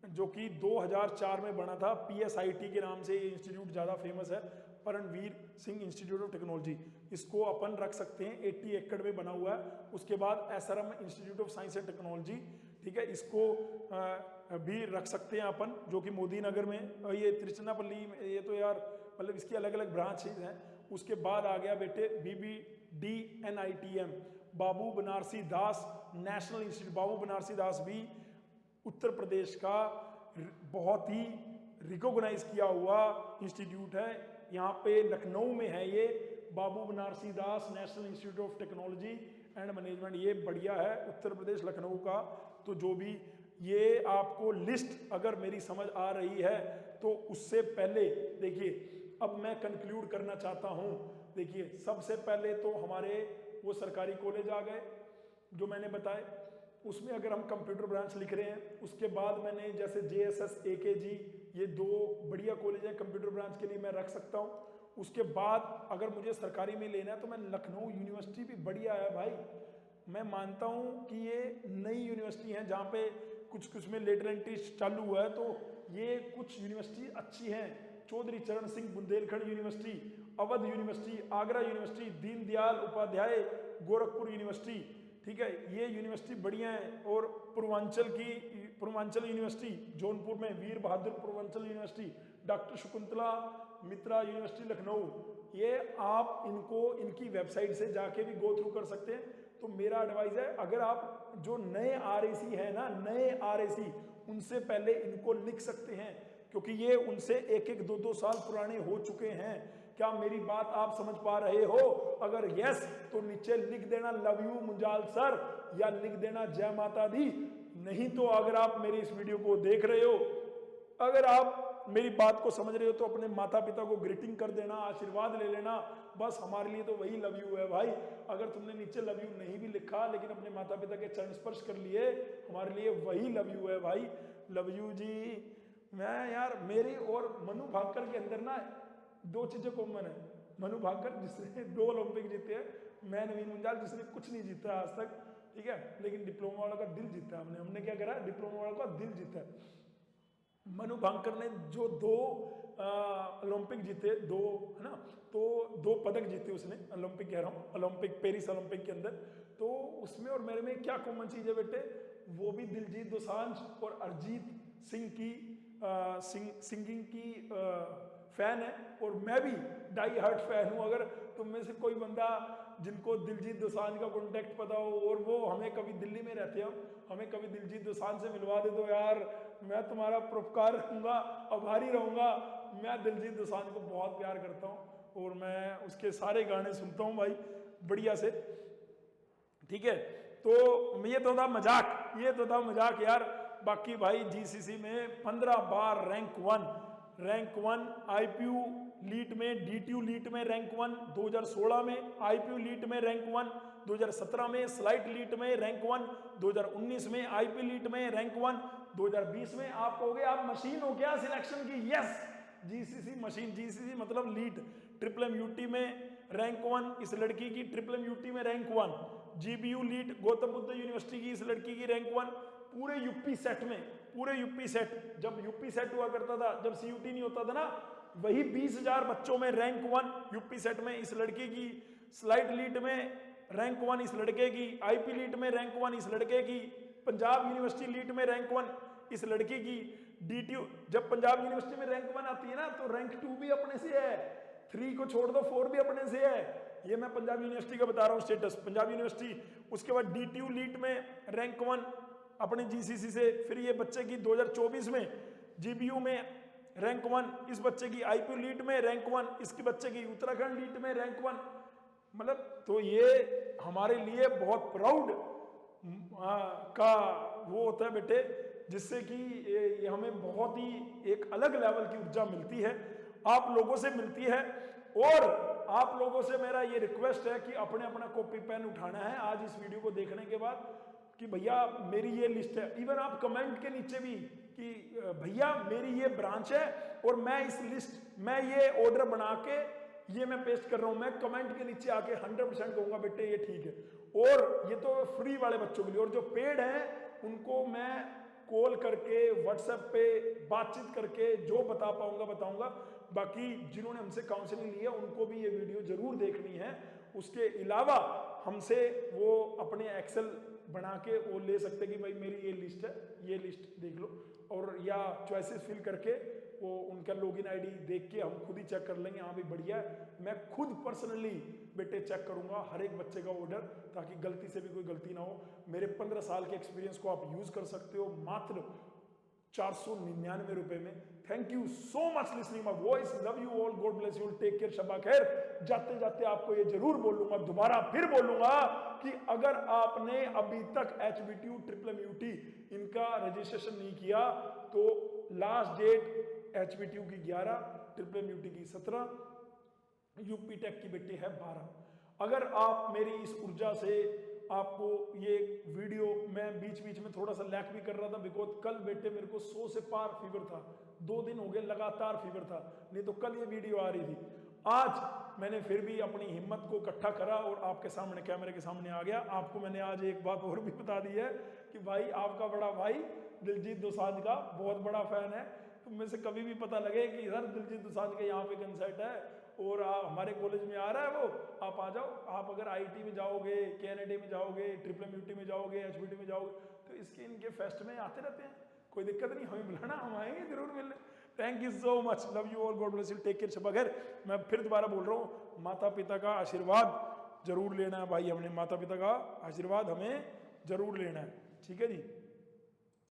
जो कि 2004 में बना था, PSIT के नाम से ये इंस्टीट्यूट ज़्यादा फेमस है, Paramvir Singh Institute of Technology. इसको अपन रख सकते हैं, 80 एकड़ में बना हुआ है। उसके बाद SRM institute of science and technology, ठीक है, इसको भी रख सकते हैं अपन, जो कि मोदी नगर में, ये तिरुचिरापल्ली में, ये तो यार मतलब इसकी अलग अलग ब्रांचेज हैं। उसके बाद आ गया बेटे BBDNITM, बाबू बनारसी दास नेशनल इंस्टीट्यूट, बाबू बनारसी दास भी उत्तर प्रदेश का बहुत ही रिकॉग्नाइज किया हुआ इंस्टीट्यूट है, यहाँ पे लखनऊ में है ये। Babu Banarasi Das national institute of technology and management, ये बढ़िया है, उत्तर प्रदेश लखनऊ का। तो जो भी ये आपको लिस्ट अगर मेरी समझ आ रही है तो उससे पहले देखिए, अब मैं कंक्लूड करना चाहता हूँ। देखिए, सबसे पहले तो हमारे वो सरकारी कॉलेज आ गए जो मैंने बताए, उसमें अगर हम कंप्यूटर ब्रांच लिख रहे हैं, उसके बाद मैंने जैसे JSS AKG, ये 2 बढ़िया कॉलेज हैं कंप्यूटर ब्रांच के लिए, मैं रख सकता हूँ। उसके बाद अगर मुझे सरकारी में लेना है तो मैं लखनऊ यूनिवर्सिटी भी बढ़िया है भाई, मैं मानता हूँ कि ये नई यूनिवर्सिटी है जहाँ पे कुछ में लेटर एंट्री चालू हुआ है, तो ये कुछ यूनिवर्सिटी अच्छी हैं। Chaudhary Charan Singh Bundelkhand University, Awadh University, Agra University, Deendayal Upadhyay Gorakhpur University, ठीक है, ये यूनिवर्सिटी बढ़िया है। और पूर्वांचल यूनिवर्सिटी जौनपुर में, वीर बहादुर पूर्वांचल यूनिवर्सिटी, डॉक्टर शकुंतला मित्रा यूनिवर्सिटी लखनऊ, ये आप इनको इनकी वेबसाइट से जाके भी गो थ्रू कर सकते हैं। तो मेरा एडवाइस है, अगर आप जो नए RAC है ना, नए RAC, उनसे पहले इनको लिख सकते हैं, क्योंकि ये उनसे 1-1, 2-2 साल पुराने हो चुके हैं। क्या मेरी बात आप समझ पा रहे हो? अगर यस तो नीचे लिख देना लव यू मुंजाल सर, या लिख देना जय माता दी। नहीं तो अगर आप मेरी इस वीडियो को देख रहे हो, अगर आप मेरी बात को समझ रहे हो, तो अपने माता पिता को ग्रीटिंग कर देना, आशीर्वाद ले लेना, बस हमारे लिए तो वही लव यू है भाई। अगर तुमने नीचे लव यू नहीं भी लिखा लेकिन अपने माता पिता के चरण स्पर्श कर लिए, हमारे लिए वही लव यू है भाई। लव यू जी। मैं यार, मेरी और मनु भाकर के अंदर ना 2 चीजें कॉमन है। मनु भाकर जिसने 2 ओलंपिक जीते हैं, मैं नवीन मुंजाल जिसने कुछ नहीं जीता आज तक, ठीक है, लेकिन डिप्लोमा वालों का दिल जीता है हमने क्या करा, डिप्लोमा वालों का दिल जीता है। मनु भाकर ने जो 2 ओलंपिक जीते, 2 है ना, तो 2 पदक जीते उसने, ओलंपिक कह रहा हूँ, ओलंपिक पेरिस ओलंपिक के अंदर। तो उसमें और मेरे में क्या कॉमन चीज है बेटे, वो भी दिलजीत दोसांझ और अरिजीत सिंह की सिंगिंग की फैन है, और मैं भी डाई हार्ट फैन हूँ। अगर तुम में से कोई बंदा जिनको दिलजीत दोसांझ का कॉन्टैक्ट पता हो, और वो हमें कभी दिल्ली में रहते हो, हमें कभी दिलजीत दोसांझ से मिलवा दे दो यार, मैं तुम्हारा परोपकार रखूंगा, आभारी रहूंगा। मैं दिलजीत दोसांझ को बहुत प्यार करता हूँ और मैं उसके सारे गाने सुनता हूँ भाई, बढ़िया से, ठीक है। तो ये तो था मजाक, ये तो था मजाक यार। बाकी भाई GCC में 15 बार रैंक 1 IPU लीट में, DTU लीट में रैंक 1 2016 में, IPU लीट में रैंक 1 2017 में, स्लाइट लीट में रैंक 1 2019 में, IP लीट में रैंक 1 2020 में। आप कहोगे आप मशीन हो क्या सिलेक्शन की? यस, GCC मशीन, GCC मतलब लीट। MMUT में रैंक 1 इस लड़की की, MMUT में रैंक 1, GBU लीट गौतम बुद्ध यूनिवर्सिटी की इस लड़की की रैंक 1। पूरे यूपी सेट में, पूरे यूपी सेट, जब यूपी सेट हुआ करता था, जब CUT नहीं होता था ना, वही 20,000 बच्चों में रैंक 1 यूपी सेट में इस लड़के की, स्लाइट लीट में रैंक 1 इस लड़के की, IP लीट में रैंक 1 इस लड़के की, पंजाब यूनिवर्सिटी लीट में रैंक 1 इस लड़के की, DTU, जब पंजाब यूनिवर्सिटी में रैंक 1 आती है ना, तो रैंक 2 भी अपने से है, 3 को छोड़ दो 4 भी अपने से है। ये मैं पंजाब यूनिवर्सिटी का बता रहा हूँ स्टेटस, पंजाब यूनिवर्सिटी। उसके बाद DTU लीट में रैंक 1 अपने GCC से। फिर ये बच्चे की 2024 में GBU में रैंक 1 इस बच्चे की, IPU लीट में रैंक 1 इसकी बच्चे की, उत्तराखंड लीट में रैंक 1। मतलब तो ये हमारे लिए बहुत प्राउड का वो होता है बेटे, जिससे कि ये हमें बहुत ही एक अलग लेवल की ऊर्जा मिलती है, आप लोगों से मिलती है। और आप लोगों से मेरा ये रिक्वेस्ट है कि अपने अपना कॉपी पेन उठाना है आज इस वीडियो को देखने के बाद, कि भैया मेरी ये लिस्ट है। इवन आप कमेंट के नीचे भी कि भैया मेरी ये ब्रांच है और मैं इस लिस्ट, मैं ये ऑर्डर बना के ये मैं पेस्ट कर रहा हूं, मैं कमेंट के नीचे आके 100% कहूंगा बेटे ये ठीक है। और ये तो फ्री वाले बच्चों के लिए, और जो पेड है उनको मैं कॉल करके व्हाट्सएप पे बातचीत करके जो बता पाऊंगा बताऊंगा। बाकी जिन्होंने हमसे काउंसलिंग ली है उनको भी ये वीडियो जरूर देखनी है। उसके अलावा हमसे वो अपने एक्सेल बना के वो ले सकते कि भाई मेरी ये लिस्ट है, ये लिस्ट देख लो, और या चॉइसेस फिल करके वो उनका लॉगिन आईडी देख के हम खुद ही चेक कर लेंगे, हाँ भाई बढ़िया है। मैं खुद पर्सनली बेटे चेक करूंगा हर एक बच्चे का ऑर्डर, ताकि गलती से भी कोई गलती ना हो। मेरे 15 साल के एक्सपीरियंस को आप यूज कर सकते हो। मात्र 499 रुपए में। Thank you so much listening my voice, love you all, God bless you, take care, शबा खैर। जाते जाते आपको ये जरूर बोलूंगा, दोबारा फिर बोलूंगा कि अगर आपने अभी तक HBTU MMUT इनका रजिस्ट्रेशन नहीं किया तो लास्ट डेट HBTU की 11, MMUT की 17, यूपी टेक की बेटी है 12। अगर आप मेरी इस ऊर्जा से आपको ये वीडियो, मैं बीच बीच में थोड़ा सा लैक भी कर रहा था बिकॉज कल बेटे मेरे को 100 से पार फीवर था, 2 दिन हो गए लगातार फीवर था, नहीं तो कल ये वीडियो आ रही थी। आज मैंने फिर भी अपनी हिम्मत को इकट्ठा करा और आपके सामने कैमरे के सामने आ गया। आपको मैंने आज एक बात और भी बता दी है कि भाई आपका बड़ा भाई दिलजीत दोसांझ का बहुत बड़ा फैन है। तो मुझे से कभी भी पता लगे कि सर दिलजीत दोसांझ के यहाँ पे कंसर्ट है और हमारे कॉलेज में आ रहा है वो, आप आ जाओ। आप अगर आईटी में जाओगे, KNAD में जाओगे, MMUT में जाओगे, HBT में जाओगे तो इसके इनके फेस्ट में आते रहते हैं, कोई दिक्कत नहीं, हमें बुलाना, हम आएंगे जरूर मिलने। Thank you so much, love you all, God bless you, take care, शबा खैर। मैं फिर दोबारा बोल रहा हूँ, माता पिता का आशीर्वाद जरूर लेना है भाई, हमने माता पिता का आशीर्वाद हमें जरूर लेना है, ठीक है जी।